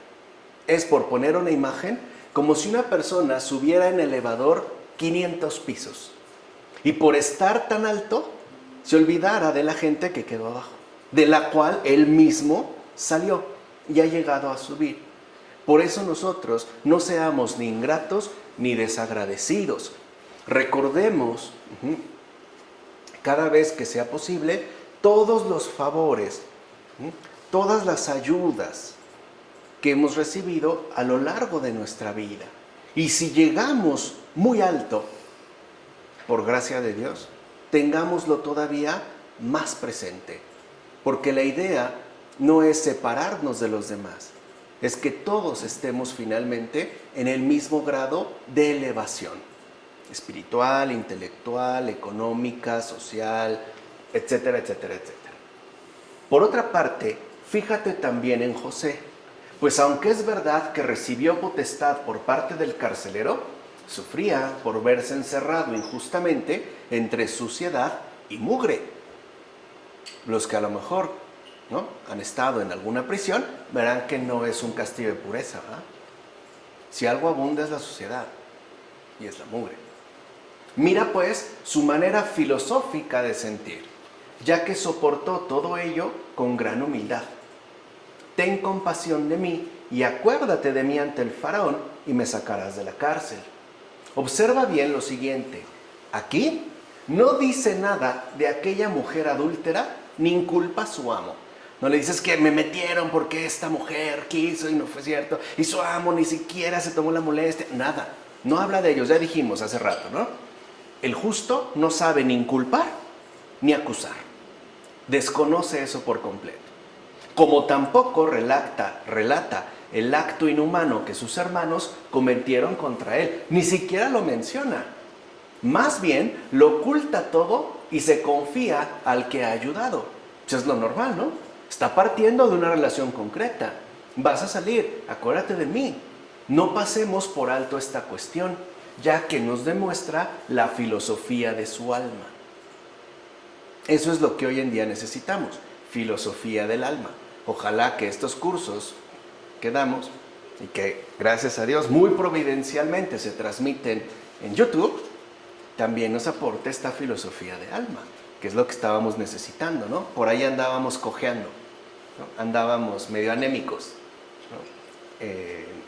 Speaker 1: Es, por poner una imagen, como si una persona subiera en elevador 500 pisos y por estar tan alto se olvidara de la gente que quedó abajo, de la cual él mismo salió y ha llegado a subir. Por eso nosotros no seamos ni ingratos ni desagradecidos. Recordemos, cada vez que sea posible, todos los favores, todas las ayudas que hemos recibido a lo largo de nuestra vida. Y si llegamos muy alto, por gracia de Dios, tengámoslo todavía más presente. Porque la idea no es separarnos de los demás, es que todos estemos finalmente en el mismo grado de elevación espiritual, intelectual, económica, social, etcétera, etcétera, etcétera. Por otra parte, fíjate también en José, pues aunque es verdad que recibió potestad por parte del carcelero, sufría por verse encerrado injustamente entre suciedad y mugre. Los que a lo mejor, ¿no?, han estado en alguna prisión verán que no es un castillo de pureza, ¿verdad? Si algo abunda es la suciedad y es la mugre. Mira pues su manera filosófica de sentir, ya que soportó todo ello con gran humildad. Ten compasión de mí y acuérdate de mí ante el faraón y me sacarás de la cárcel. Observa bien lo siguiente. Aquí no dice nada de aquella mujer adúltera ni inculpa a su amo. No le dices que me metieron porque esta mujer quiso y no fue cierto. Y su amo ni siquiera se tomó la molestia. Nada. No habla de ellos. Ya dijimos hace rato, ¿no? El justo no sabe ni inculpar ni acusar. Desconoce eso por completo. Como tampoco relata el acto inhumano que sus hermanos cometieron contra él. Ni siquiera lo menciona. Más bien, lo oculta todo y se confía al que ha ayudado. Eso es lo normal, ¿no? Está partiendo de una relación concreta. Vas a salir, acuérdate de mí. No pasemos por alto esta cuestión, ya que nos demuestra la filosofía de su alma. Eso es lo que hoy en día necesitamos, filosofía del alma. Ojalá que estos cursos que damos y que, gracias a Dios, muy providencialmente se transmiten en YouTube, también nos aporte esta filosofía de alma, que es lo que estábamos necesitando, ¿no? Por ahí andábamos cojeando, ¿no? Andábamos medio anémicos,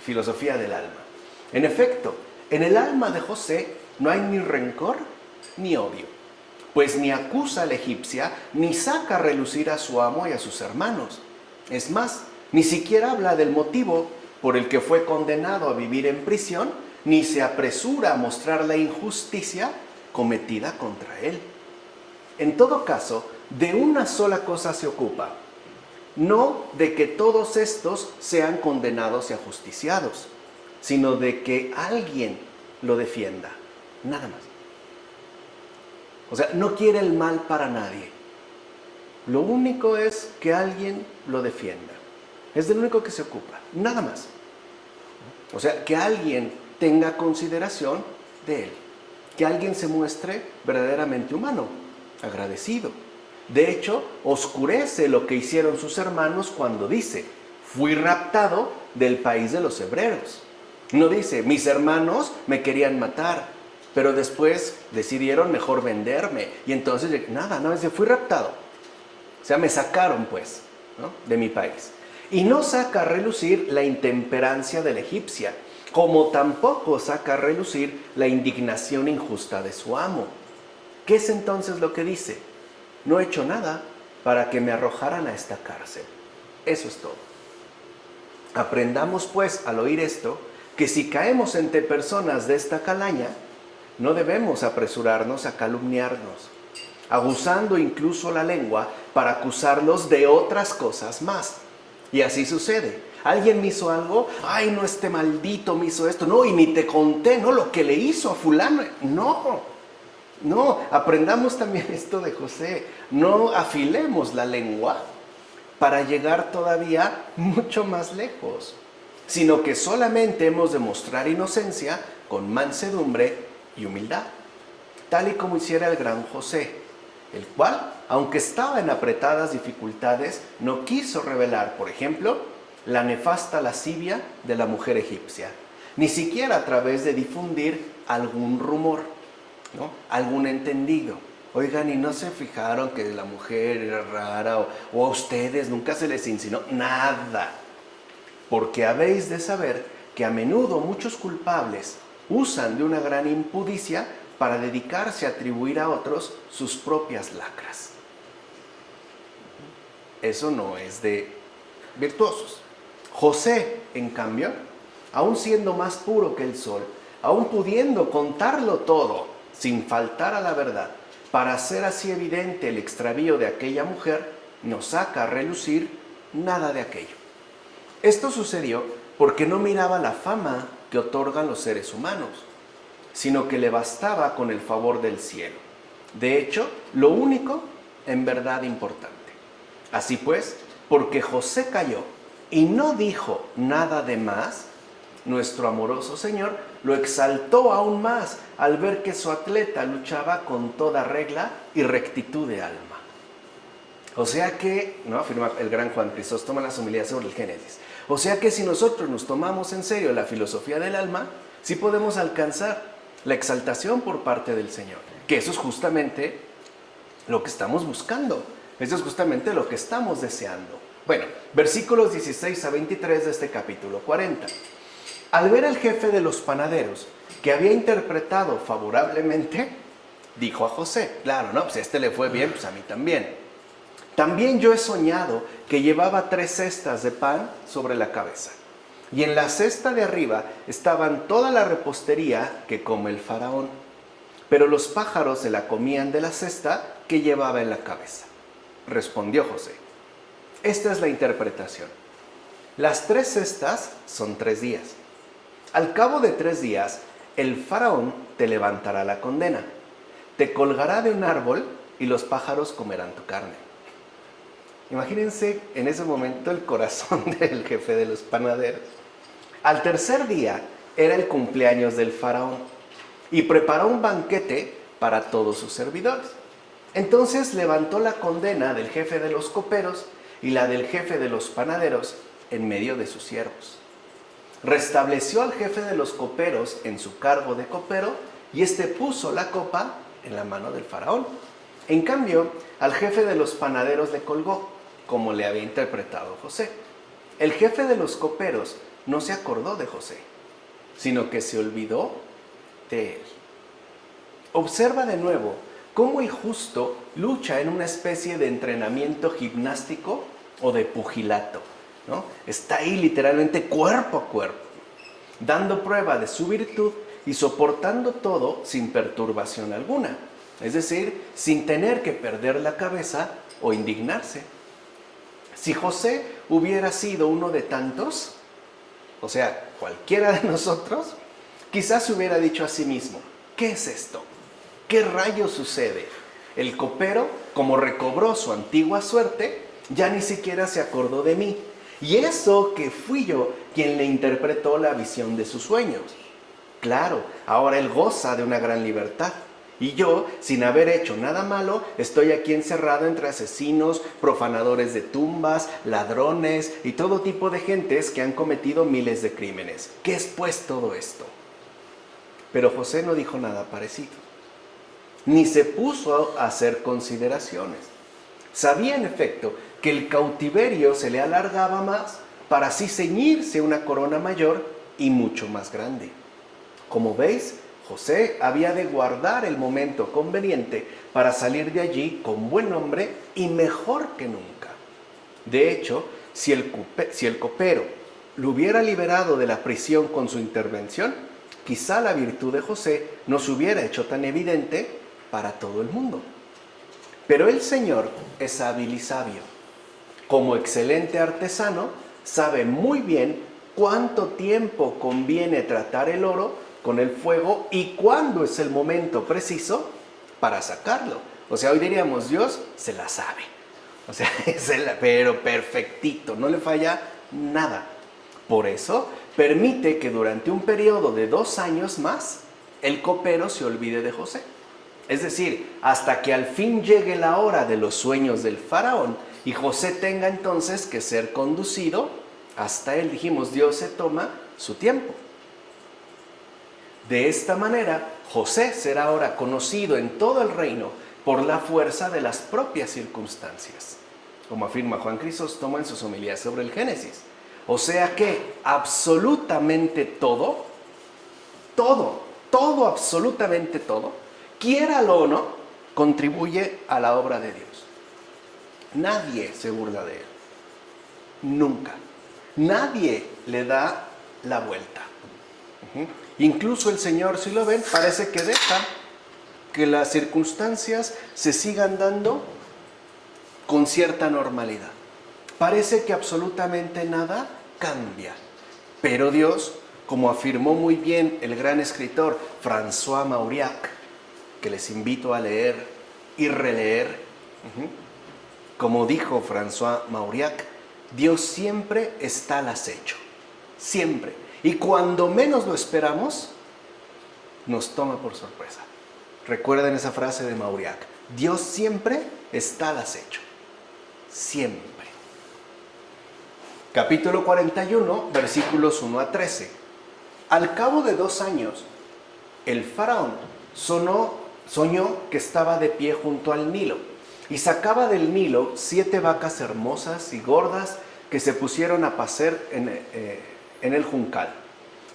Speaker 1: filosofía del alma. En efecto, en el alma de José no hay ni rencor ni odio, pues ni acusa a la egipcia, ni saca a relucir a su amo y a sus hermanos. Es más, ni siquiera habla del motivo por el que fue condenado a vivir en prisión, ni se apresura a mostrar la injusticia cometida contra él. En todo caso, de una sola cosa se ocupa, no de que todos estos sean condenados y ajusticiados, sino de que alguien lo defienda, nada más. O sea, no quiere el mal para nadie. Lo único es que alguien lo defienda. Es de lo único que se ocupa, nada más. O sea, que alguien tenga consideración de él, que alguien se muestre verdaderamente humano, agradecido. De hecho, oscurece lo que hicieron sus hermanos cuando dice, fui raptado del país de los hebreos. No dice, mis hermanos me querían matar, pero después decidieron mejor venderme. Y entonces, nada, dice, fui raptado. O sea, me sacaron pues, ¿no?, de mi país. Y no saca a relucir la intemperancia de la egipcia, como tampoco saca a relucir la indignación injusta de su amo. ¿Qué es entonces lo que dice? No he hecho nada para que me arrojaran a esta cárcel. Eso es todo. Aprendamos pues al oír esto, que si caemos entre personas de esta calaña, no debemos apresurarnos a calumniarnos, abusando incluso la lengua para acusarlos de otras cosas más. Y así sucede. Alguien me hizo algo, ay, no, este maldito me hizo esto, no, y ni te conté, no, lo que le hizo a fulano, no, aprendamos también esto de José, no afilemos la lengua para llegar todavía mucho más lejos, sino que solamente hemos de mostrar inocencia con mansedumbre y humildad, tal y como hiciera el gran José, el cual, aunque estaba en apretadas dificultades, no quiso revelar, por ejemplo, la nefasta lascivia de la mujer egipcia, ni siquiera a través de difundir algún rumor, ¿no?, algún entendido. Oigan, ¿y no se fijaron que la mujer era rara? O a ustedes nunca se les insinuó nada. Porque habéis de saber que a menudo muchos culpables usan de una gran impudicia para dedicarse a atribuir a otros sus propias lacras. Eso no es de virtuosos. José, en cambio, aun siendo más puro que el sol, aun pudiendo contarlo todo sin faltar a la verdad, para hacer así evidente el extravío de aquella mujer, no saca a relucir nada de aquello. Esto sucedió porque no miraba la fama que otorgan los seres humanos, sino que le bastaba con el favor del cielo. De hecho, lo único en verdad importante. Así pues, porque José cayó y no dijo nada de más, nuestro amoroso Señor lo exaltó aún más al ver que su atleta luchaba con toda regla y rectitud de alma. O sea que, ¿no?, afirma el gran Juan Crisóstomo en las homilías sobre el Génesis, o sea que si nosotros nos tomamos en serio la filosofía del alma, sí podemos alcanzar la exaltación por parte del Señor, que eso es justamente lo que estamos buscando, eso es justamente lo que estamos deseando. Bueno, versículos 16 a 23 de este capítulo 40. Al ver al jefe de los panaderos que había interpretado favorablemente, dijo a José, claro, no, pues a este le fue bien, pues a mí también. También yo he soñado que llevaba 3 cestas de pan sobre la cabeza, y en la cesta de arriba estaban toda la repostería que come el faraón, pero los pájaros se la comían de la cesta que llevaba en la cabeza. Respondió José, esta es la interpretación. Las 3 cestas son 3 días. Al cabo de 3 días, el faraón te levantará la condena, te colgará de un árbol y los pájaros comerán tu carne. Imagínense en ese momento el corazón del jefe de los panaderos. Al tercer día era el cumpleaños del faraón y preparó un banquete para todos sus servidores. Entonces levantó la condena del jefe de los coperos y la del jefe de los panaderos en medio de sus siervos. Restableció al jefe de los coperos en su cargo de copero y éste puso la copa en la mano del faraón. En cambio, al jefe de los panaderos le colgó, como le había interpretado José. El jefe de los coperos no se acordó de José, sino que se olvidó de él. Observa de nuevo cómo el justo lucha en una especie de entrenamiento gimnástico o de pugilato, ¿no? Está ahí literalmente cuerpo a cuerpo, dando prueba de su virtud y soportando todo sin perturbación alguna, es decir, sin tener que perder la cabeza o indignarse. Si José hubiera sido uno de tantos, o sea, cualquiera de nosotros, quizás se hubiera dicho a sí mismo, ¿qué es esto? ¿Qué rayos sucede? El copero, como recobró su antigua suerte, ya ni siquiera se acordó de mí. Y eso que fui yo quien le interpretó la visión de sus sueños. Claro, ahora él goza de una gran libertad. Y yo, sin haber hecho nada malo, estoy aquí encerrado entre asesinos, profanadores de tumbas, ladrones y todo tipo de gentes que han cometido miles de crímenes. ¿Qué es pues todo esto? Pero José no dijo nada parecido, ni se puso a hacer consideraciones. Sabía en efecto que el cautiverio se le alargaba más para así ceñirse una corona mayor y mucho más grande. Como veis, José había de guardar el momento conveniente para salir de allí con buen nombre y mejor que nunca. De hecho, si el copero lo hubiera liberado de la prisión con su intervención, quizá la virtud de José no se hubiera hecho tan evidente para todo el mundo. Pero el Señor es hábil y sabio. Como excelente artesano, sabe muy bien cuánto tiempo conviene tratar el oro con el fuego y cuándo es el momento preciso para sacarlo. O sea, hoy diríamos, Dios se la sabe. O sea, pero perfectito, no le falla nada. Por eso, permite que durante un periodo de 2 años más, el copero se olvide de José. Es decir, hasta que al fin llegue la hora de los sueños del faraón y José tenga entonces que ser conducido hasta él. Dijimos, Dios se toma su tiempo. De esta manera, José será ahora conocido en todo el reino por la fuerza de las propias circunstancias, como afirma Juan Crisóstomo en sus homilías sobre el Génesis. O sea que absolutamente todo, absolutamente todo, quiéralo o no, contribuye a la obra de Dios. Nadie se burla de él. Nunca. Nadie le da la vuelta. Incluso el Señor, si lo ven, parece que deja que las circunstancias se sigan dando con cierta normalidad. Parece que absolutamente nada cambia. Pero Dios, como afirmó muy bien el gran escritor François Mauriac, que les invito a leer y releer, como dijo François Mauriac, Dios siempre está al acecho, siempre. Y cuando menos lo esperamos, nos toma por sorpresa. Recuerden esa frase de Mauriac, Dios siempre está al acecho, siempre. Capítulo 41, versículos 1 a 13. Al cabo de 2 años, el faraón soñó que estaba de pie junto al Nilo y sacaba del Nilo 7 vacas hermosas y gordas que se pusieron a pacer en el juncal.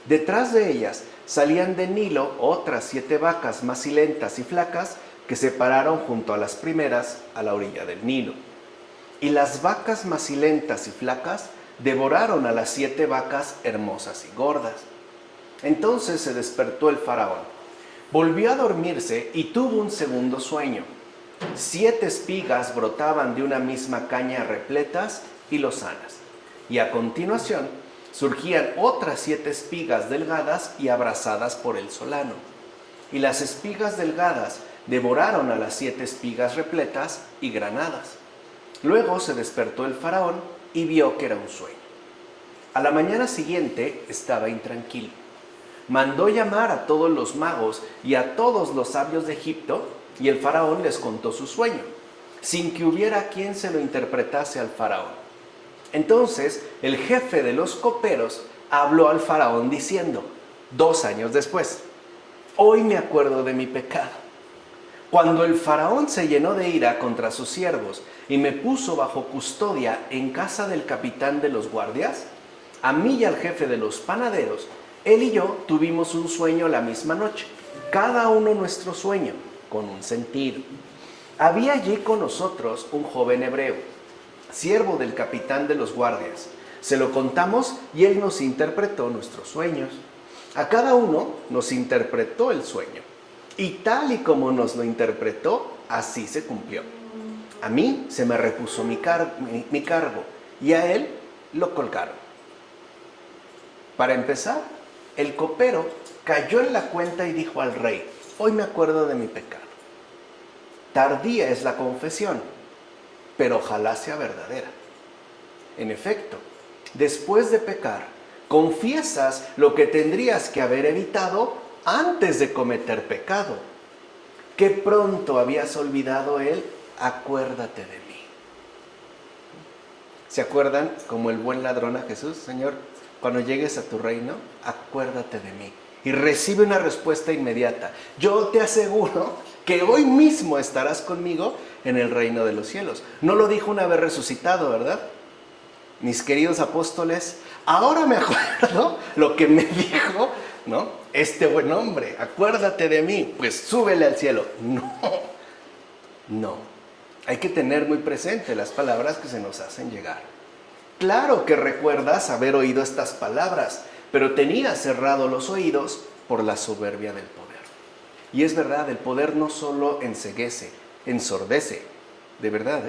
Speaker 1: Detrás de ellas salían del Nilo otras 7 vacas macilentas y flacas que se pararon junto a las primeras a la orilla del Nilo. Y las vacas macilentas y flacas devoraron a las 7 vacas hermosas y gordas. Entonces se despertó el faraón, volvió a dormirse y tuvo un segundo sueño. 7 espigas brotaban de una misma caña repletas y lozanas, y a continuación surgían otras 7 espigas delgadas y abrasadas por el solano. Y las espigas delgadas devoraron a las 7 espigas repletas y granadas. Luego se despertó el faraón y vio que era un sueño. A la mañana siguiente estaba intranquilo. Mandó llamar a todos los magos y a todos los sabios de Egipto, y el faraón les contó su sueño, sin que hubiera quien se lo interpretase al faraón. Entonces el jefe de los coperos habló al faraón diciendo, 2 años después, hoy me acuerdo de mi pecado. Cuando el faraón se llenó de ira contra sus siervos y me puso bajo custodia en casa del capitán de los guardias, A mí y al jefe de los panaderos, él y yo tuvimos un sueño la misma noche, cada uno nuestro sueño, con un sentido. Había allí con nosotros un joven hebreo, siervo del capitán de los guardias. Se lo contamos y él nos interpretó nuestros sueños. A cada uno nos interpretó el sueño. Y tal y como nos lo interpretó, así se cumplió. A mí se me repuso mi cargo y a él lo colgaron. Para empezar, el copero cayó en la cuenta y dijo al rey: hoy me acuerdo de mi pecado. Tardía es la confesión, pero ojalá sea verdadera. En efecto, después de pecar, confiesas lo que tendrías que haber evitado antes de cometer pecado. Qué pronto habías olvidado él, acuérdate de mí. ¿Se acuerdan como el buen ladrón a Jesús? Señor, cuando llegues a tu reino, acuérdate de mí. Y recibe una respuesta inmediata. Yo te aseguro que hoy mismo estarás conmigo en el reino de los cielos. No lo dijo una vez resucitado, ¿verdad? Mis queridos apóstoles, ahora me acuerdo lo que me dijo, ¿no? Este buen hombre, acuérdate de mí, pues súbele al cielo. No. Hay que tener muy presente las palabras que se nos hacen llegar. Claro que recuerdas haber oído estas palabras, pero tenías cerrado los oídos por la soberbia del poder. Y es verdad, el poder no solo enceguece, ensordece, de verdad,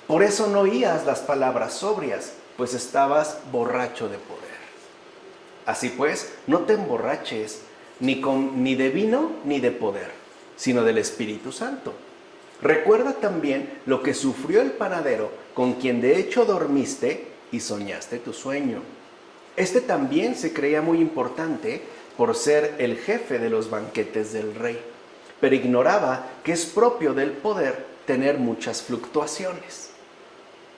Speaker 1: Por eso no oías las palabras sobrias, pues estabas borracho de poder. Así pues, no te emborraches ni de vino ni de poder, sino del Espíritu Santo. Recuerda también lo que sufrió el panadero, con quien de hecho dormiste y soñaste tu sueño. Este también se creía muy importante por ser el jefe de los banquetes del rey, pero ignoraba que es propio del poder tener muchas fluctuaciones.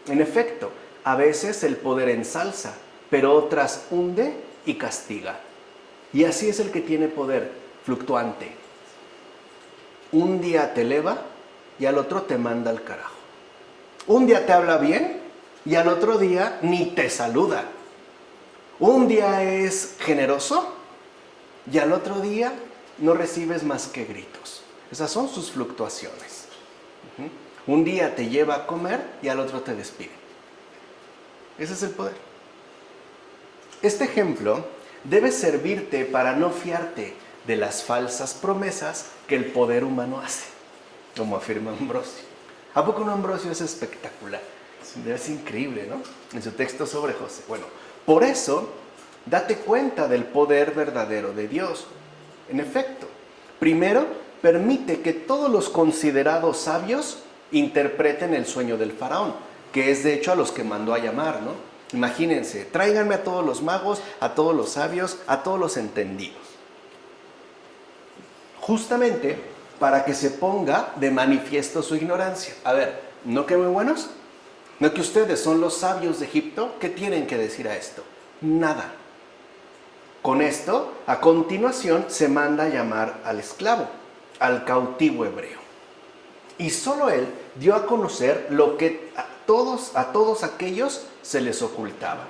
Speaker 1: En efecto, a veces el poder ensalza, pero otras hunde y castiga. Y así es el que tiene poder, fluctuante. Un día te eleva y al otro te manda al carajo. Un día te habla bien y al otro día ni te saluda. Un día es generoso y al otro día no recibes más que gritos. Esas son sus fluctuaciones. Un día te lleva a comer y al otro te despide. Ese es el poder. Este ejemplo debe servirte para no fiarte de las falsas promesas que el poder humano hace, como afirma Ambrosio. ¿A poco no Ambrosio es espectacular? Es increíble, ¿no? En su texto sobre José. Bueno, por eso, date cuenta del poder verdadero de Dios. En efecto, primero, permite que todos los considerados sabios interpreten el sueño del faraón, que es de hecho a los que mandó a llamar, ¿no? Imagínense, tráiganme a todos los magos, a todos los sabios, a todos los entendidos. Justamente para que se ponga de manifiesto su ignorancia. A ver, ¿no que muy buenos? ¿No que ustedes son los sabios de Egipto? ¿Qué tienen que decir a esto? Nada. Con esto, a continuación, se manda a llamar al esclavo, al cautivo hebreo. Y solo él dio a conocer lo que a todos aquellos se les ocultaba.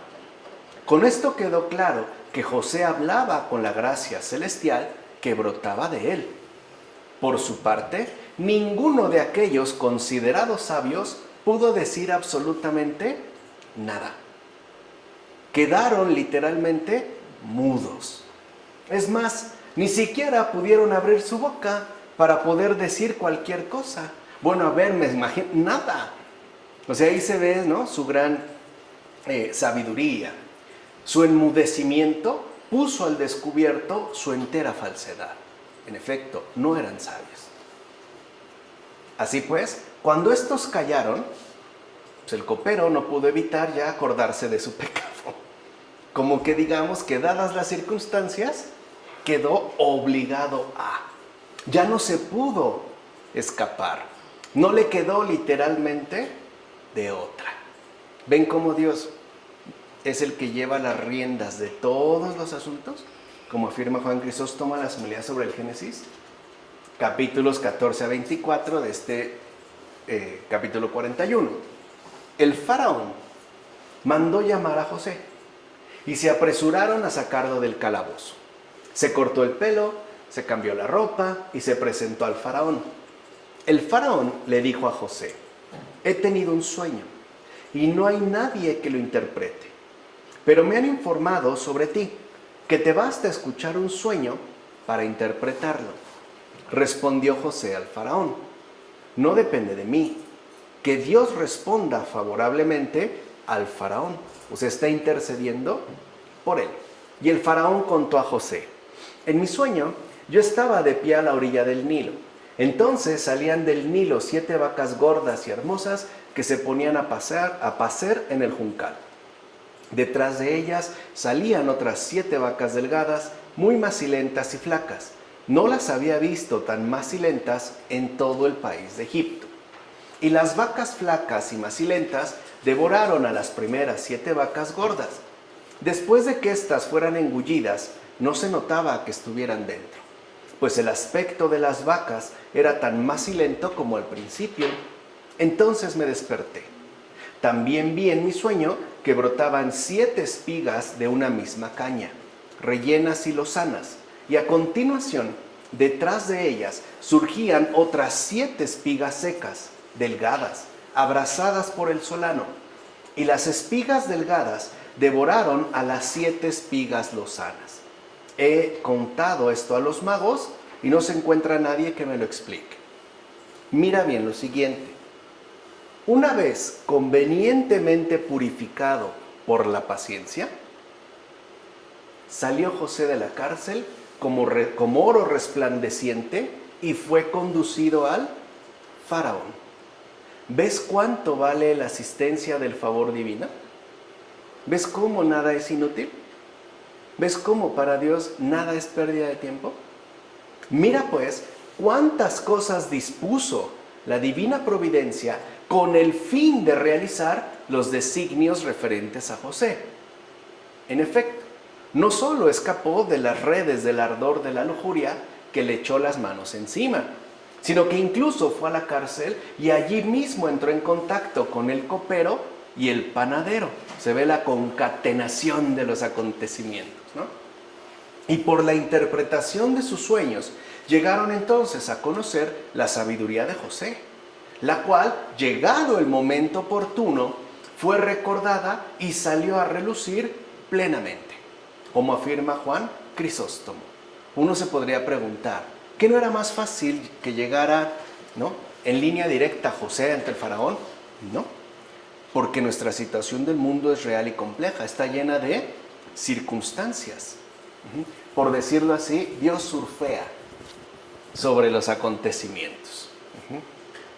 Speaker 1: Con esto quedó claro que José hablaba con la gracia celestial que brotaba de él. Por su parte, ninguno de aquellos considerados sabios pudo decir absolutamente nada. Quedaron literalmente mudos. Es más, ni siquiera pudieron abrir su boca para poder decir cualquier cosa. Bueno, a ver, me imagino, nada. O sea, ahí se ve, ¿no?, su gran sabiduría. Su enmudecimiento puso al descubierto su entera falsedad. En efecto, no eran sabios. Así pues, cuando estos callaron, pues el copero no pudo evitar ya acordarse de su pecado. Como que digamos que dadas las circunstancias, quedó obligado a. Ya no se pudo escapar. No le quedó literalmente de otra. ¿Ven cómo Dios es el que lleva las riendas de todos los asuntos? Como afirma Juan Crisóstomo en la homilía sobre el Génesis, capítulos 14 a 24 de este capítulo 41. El faraón mandó llamar a José y se apresuraron a sacarlo del calabozo. Se cortó el pelo, se cambió la ropa y se presentó al faraón. El faraón le dijo a José: he tenido un sueño y no hay nadie que lo interprete, pero me han informado sobre ti, que te basta escuchar un sueño para interpretarlo. Respondió José al faraón: no depende de mí, que Dios responda favorablemente al faraón. O sea, está intercediendo por él. Y el faraón contó a José: en mi sueño yo estaba de pie a la orilla del Nilo. Entonces salían del Nilo 7 vacas gordas y hermosas que se ponían a pacer en el juncal. Detrás de ellas salían otras 7 vacas delgadas, muy macilentas y flacas. No las había visto tan macilentas en todo el país de Egipto. Y las vacas flacas y macilentas devoraron a las primeras 7 vacas gordas. Después de que éstas fueran engullidas, no se notaba que estuvieran dentro, pues el aspecto de las vacas era tan macilento como al principio. Entonces me desperté. También vi en mi sueño que brotaban 7 espigas de una misma caña, rellenas y lozanas, y a continuación, detrás de ellas, surgían otras 7 espigas secas, delgadas, abrasadas por el solano, y las espigas delgadas devoraron a las 7 espigas lozanas. He contado esto a los magos y no se encuentra nadie que me lo explique. Mira bien lo siguiente: una vez convenientemente purificado por la paciencia, salió José de la cárcel como oro resplandeciente y fue conducido al faraón. ¿Ves cuánto vale la asistencia del favor divino? ¿Ves cómo nada es inútil? ¿Ves cómo para Dios nada es pérdida de tiempo? Mira pues cuántas cosas dispuso la divina providencia con el fin de realizar los designios referentes a José. En efecto, no solo escapó de las redes del ardor de la lujuria que le echó las manos encima, sino que incluso fue a la cárcel y allí mismo entró en contacto con el copero y el panadero. Se ve la concatenación de los acontecimientos, ¿no? Y por la interpretación de sus sueños, llegaron entonces a conocer la sabiduría de José, la cual, llegado el momento oportuno, fue recordada y salió a relucir plenamente, como afirma Juan Crisóstomo. Uno se podría preguntar, ¿qué no era más fácil que llegara, ¿no?, en línea directa José ante el faraón? No, porque nuestra situación del mundo es real y compleja, está llena de circunstancias. Por decirlo así, Dios surfea sobre los acontecimientos,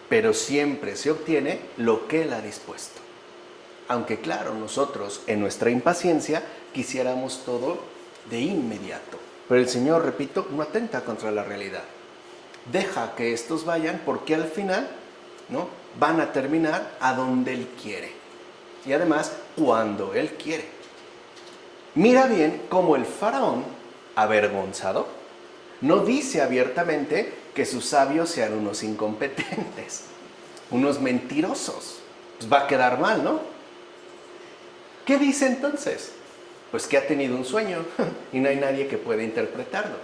Speaker 1: pero siempre se obtiene lo que Él ha dispuesto. Aunque claro, nosotros en nuestra impaciencia quisiéramos todo de inmediato. Pero el Señor, repito, no atenta contra la realidad. Deja que estos vayan porque al final, ¿no?, van a terminar a donde Él quiere. Y además, cuando Él quiere. Mira bien cómo el faraón, avergonzado, no dice abiertamente que sus sabios sean unos incompetentes, unos mentirosos. Pues va a quedar mal, ¿no? ¿Qué dice entonces? Pues que ha tenido un sueño y no hay nadie que pueda interpretarlo.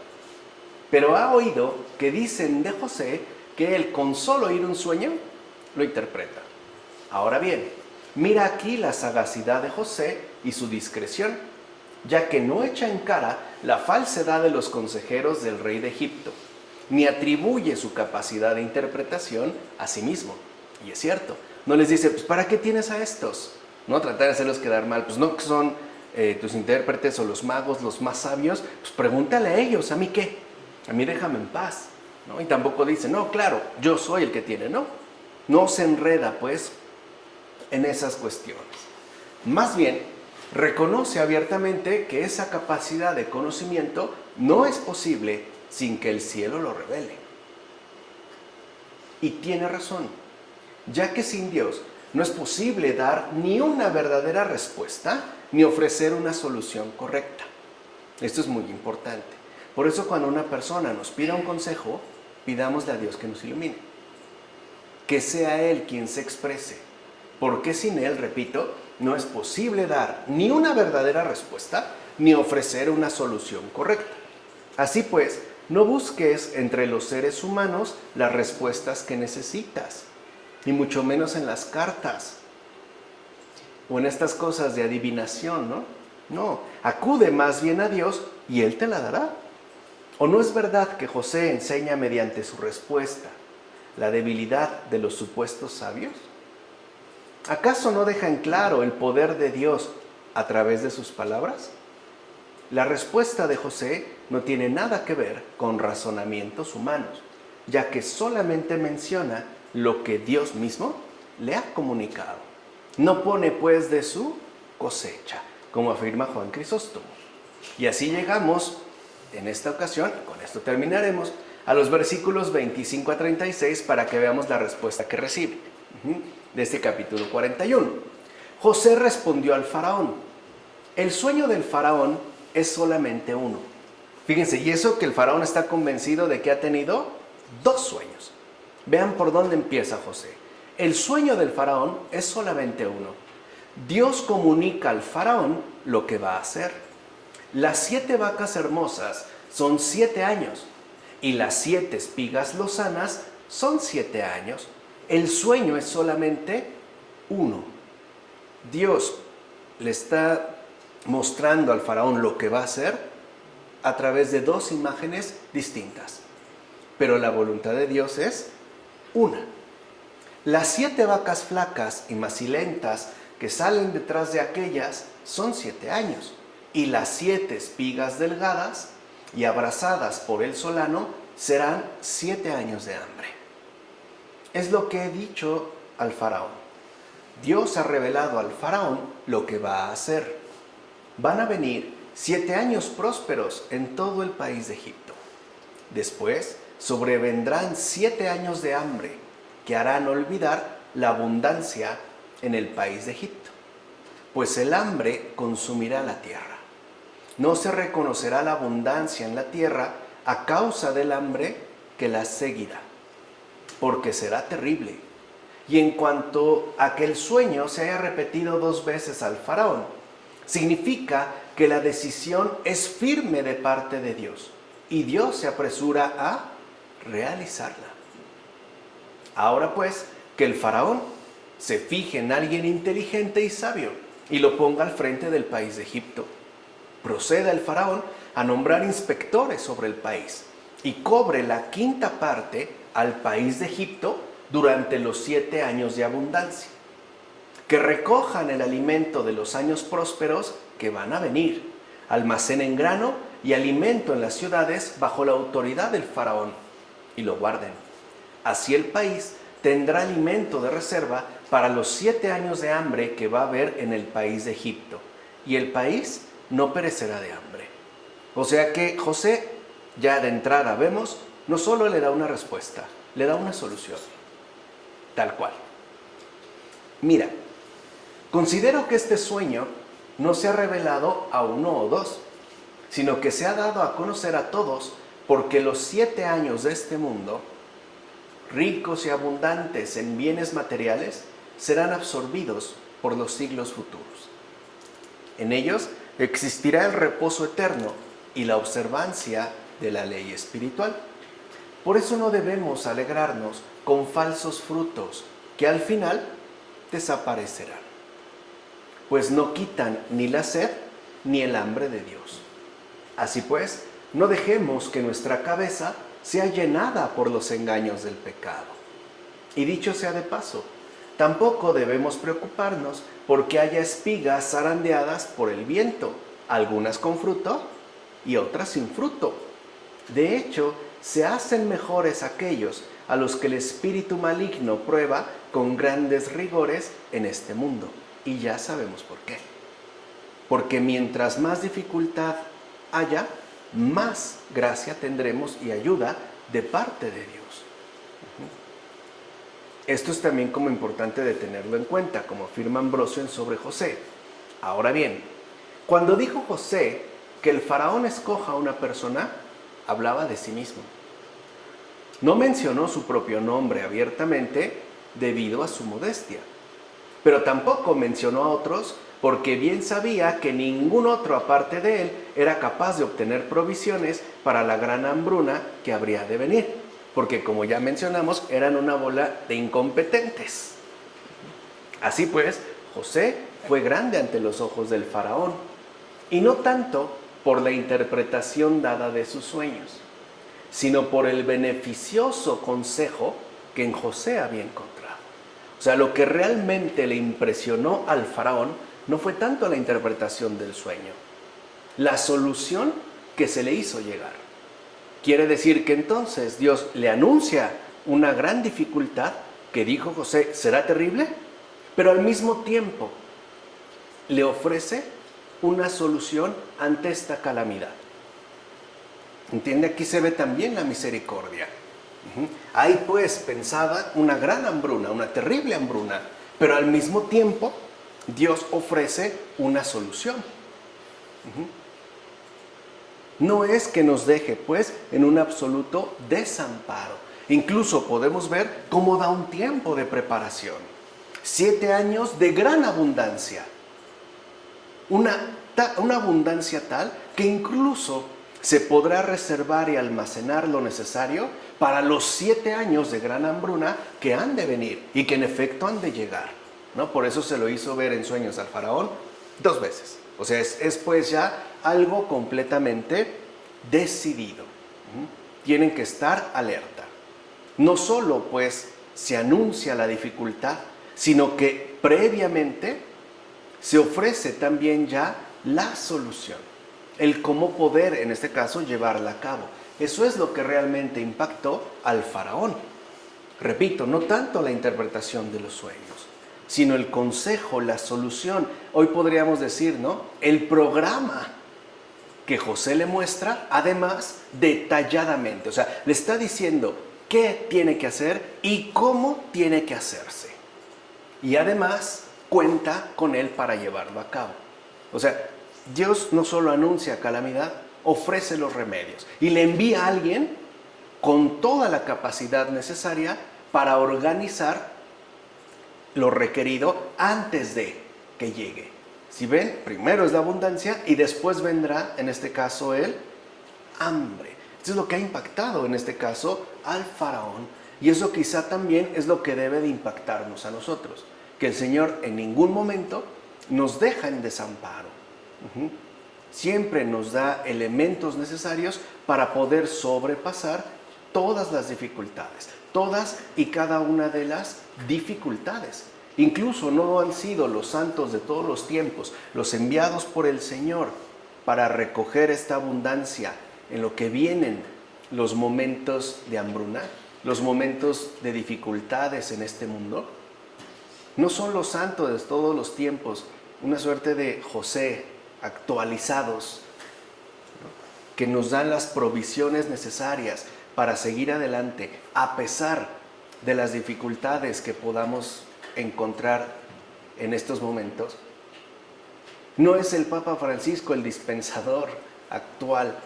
Speaker 1: Pero ha oído que dicen de José que él con solo oír un sueño lo interpreta. Ahora bien, mira aquí la sagacidad de José y su discreción, ya que no echa en cara la falsedad de los consejeros del rey de Egipto, ni atribuye su capacidad de interpretación a sí mismo. Y es cierto, no les dice, pues ¿para qué tienes a estos? No tratar de hacerlos quedar mal, pues no que son tus intérpretes o los magos los más sabios, pues pregúntale a ellos, ¿a mí qué? A mí déjame en paz, ¿no? Y tampoco dice, no, claro, yo soy el que tiene, ¿no? No se enreda, pues, en esas cuestiones. Más bien, reconoce abiertamente que esa capacidad de conocimiento no es posible sin que el cielo lo revele. Y tiene razón, ya que sin Dios no es posible dar ni una verdadera respuesta ni ofrecer una solución correcta. Esto es muy importante. Por eso cuando una persona nos pida un consejo, pidámosle a Dios que nos ilumine. Que sea Él quien se exprese. Porque sin Él, repito, no es posible dar ni una verdadera respuesta ni ofrecer una solución correcta. Así pues, no busques entre los seres humanos las respuestas que necesitas, ni mucho menos en las cartas o en estas cosas de adivinación, ¿no? No, acude más bien a Dios y Él te la dará. ¿O no es verdad que José enseña mediante su respuesta la debilidad de los supuestos sabios? ¿Acaso no deja en claro el poder de Dios a través de sus palabras? La respuesta de José no tiene nada que ver con razonamientos humanos, ya que solamente menciona lo que Dios mismo le ha comunicado. No pone pues de su cosecha, como afirma Juan Crisóstomo. Y así llegamos, en esta ocasión, con esto terminaremos, a los versículos 25 a 36 para que veamos la respuesta que recibe de este capítulo 41. José respondió al faraón: el sueño del faraón es solamente uno. Fíjense, y eso que el faraón está convencido de que ha tenido 2 sueños. Vean por dónde empieza José. El sueño del faraón es solamente uno. Dios comunica al faraón lo que va a hacer. Las 7 vacas hermosas son 7 años y las 7 espigas lozanas son 7 años. El sueño es solamente uno. Dios le está mostrando al faraón lo que va a hacer a través de 2 imágenes distintas. Pero la voluntad de Dios es una. Las 7 vacas flacas y macilentas que salen detrás de aquellas son 7 años. Y las 7 espigas delgadas y abrasadas por el solano serán 7 años de hambre. Es lo que he dicho al faraón. Dios ha revelado al faraón lo que va a hacer. Van a venir 7 años prósperos en todo el país de Egipto. Después sobrevendrán 7 años de hambre que harán olvidar la abundancia en el país de Egipto, pues el hambre consumirá la tierra. No se reconocerá la abundancia en la tierra a causa del hambre que la seguirá, porque será terrible. Y en cuanto a que el sueño se haya repetido 2 veces al faraón, significa que la decisión es firme de parte de Dios y Dios se apresura a realizarla. Ahora pues, que el faraón se fije en alguien inteligente y sabio y lo ponga al frente del país de Egipto. Proceda el faraón a nombrar inspectores sobre el país y cobre la 5ª parte al país de Egipto durante los 7 años de abundancia. Que recojan el alimento de los años prósperos que van a venir, almacenen grano y alimento en las ciudades bajo la autoridad del faraón y lo guarden. Así el país tendrá alimento de reserva para los 7 años de hambre que va a haber en el país de Egipto, y el país no perecerá de hambre. O sea que José, ya de entrada vemos, no solo le da una respuesta, le da una solución, tal cual. Mira, considero que este sueño no se ha revelado a 1 o 2, sino que se ha dado a conocer a todos, porque los 7 años de este mundo, ricos y abundantes en bienes materiales, serán absorbidos por los siglos futuros. En ellos existirá el reposo eterno y la observancia de la ley espiritual. Por eso no debemos alegrarnos con falsos frutos que al final desaparecerán, pues no quitan ni la sed ni el hambre de Dios. Así pues, no dejemos que nuestra cabeza sea llenada por los engaños del pecado. Y dicho sea de paso, tampoco debemos preocuparnos porque haya espigas zarandeadas por el viento, algunas con fruto y otras sin fruto. De hecho, se hacen mejores aquellos a los que el espíritu maligno prueba con grandes rigores en este mundo. Y ya sabemos por qué. Porque mientras más dificultad haya, más gracia tendremos y ayuda de parte de Dios. Esto es también como importante de tenerlo en cuenta, como afirma Ambrosio en Sobre José. Ahora bien, cuando dijo José que el faraón escoja a una persona, hablaba de sí mismo. No mencionó su propio nombre abiertamente debido a su modestia. pero tampoco mencionó a otros porque bien sabía que ningún otro aparte de él era capaz de obtener provisiones para la gran hambruna que habría de venir, porque como ya mencionamos, eran una bola de incompetentes. Así pues, José fue grande ante los ojos del faraón, y no tanto por la interpretación dada de sus sueños, sino por el beneficioso consejo que en José había encontrado. O sea, lo que realmente le impresionó al faraón no fue tanto la interpretación del sueño, la solución que se le hizo llegar. Quiere decir que entonces Dios le anuncia una gran dificultad que dijo José será terrible, pero al mismo tiempo le ofrece una solución ante esta calamidad. ¿Entiende? Aquí se ve también la misericordia. Hay pues pensada una gran hambruna, una terrible hambruna, pero al mismo tiempo Dios ofrece una solución. No es que nos deje pues en un absoluto desamparo. Incluso podemos ver cómo da un tiempo de preparación. 7 años de gran abundancia. Una abundancia tal que incluso se podrá reservar y almacenar lo necesario para los 7 años de gran hambruna que han de venir y que en efecto han de llegar, ¿no? Por eso se lo hizo ver en sueños al faraón 2 veces. O sea, es pues ya algo completamente decidido. Tienen que estar alerta. No solo pues se anuncia la dificultad, sino que previamente se ofrece también ya la solución. El cómo poder, en este caso, llevarla a cabo. Eso es lo que realmente impactó al faraón. Repito, no tanto la interpretación de los sueños, sino el consejo, la solución. Hoy podríamos decir, ¿no? El programa que José le muestra, además, detalladamente. O sea, le está diciendo qué tiene que hacer y cómo tiene que hacerse. Y además, cuenta con él para llevarlo a cabo. O sea, Dios no solo anuncia calamidad, ofrece los remedios y le envía a alguien con toda la capacidad necesaria para organizar lo requerido antes de que llegue. Si ven, primero es la abundancia y después vendrá, en este caso, el hambre. Esto es lo que ha impactado, en este caso, al faraón, y eso quizá también es lo que debe de impactarnos a nosotros, que el Señor en ningún momento nos deja en desamparo. Siempre nos da elementos necesarios para poder sobrepasar todas las dificultades, todas y cada una de las dificultades. Incluso no han sido los santos de todos los tiempos, los enviados por el Señor para recoger esta abundancia en lo que vienen los momentos de hambruna, los momentos de dificultades en este mundo. No son los santos de todos los tiempos, una suerte de José actualizados, ¿no? Que nos dan las provisiones necesarias para seguir adelante a pesar de las dificultades que podamos encontrar en estos momentos. No es el Papa Francisco el dispensador actual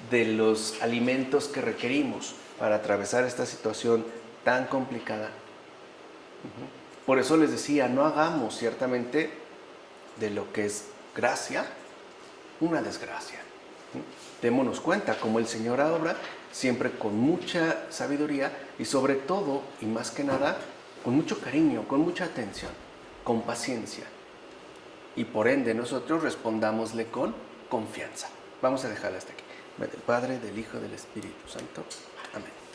Speaker 1: de los alimentos que requerimos para atravesar esta situación tan complicada. Por eso les decía, no hagamos ciertamente de lo que es gracia una desgracia. Démonos cuenta cómo el Señor obra siempre con mucha sabiduría y sobre todo, y más que nada, con mucho cariño, con mucha atención, con paciencia. Y por ende nosotros respondámosle con confianza. Vamos a dejarla hasta aquí. Del Padre, del Hijo, del Espíritu Santo. Amén.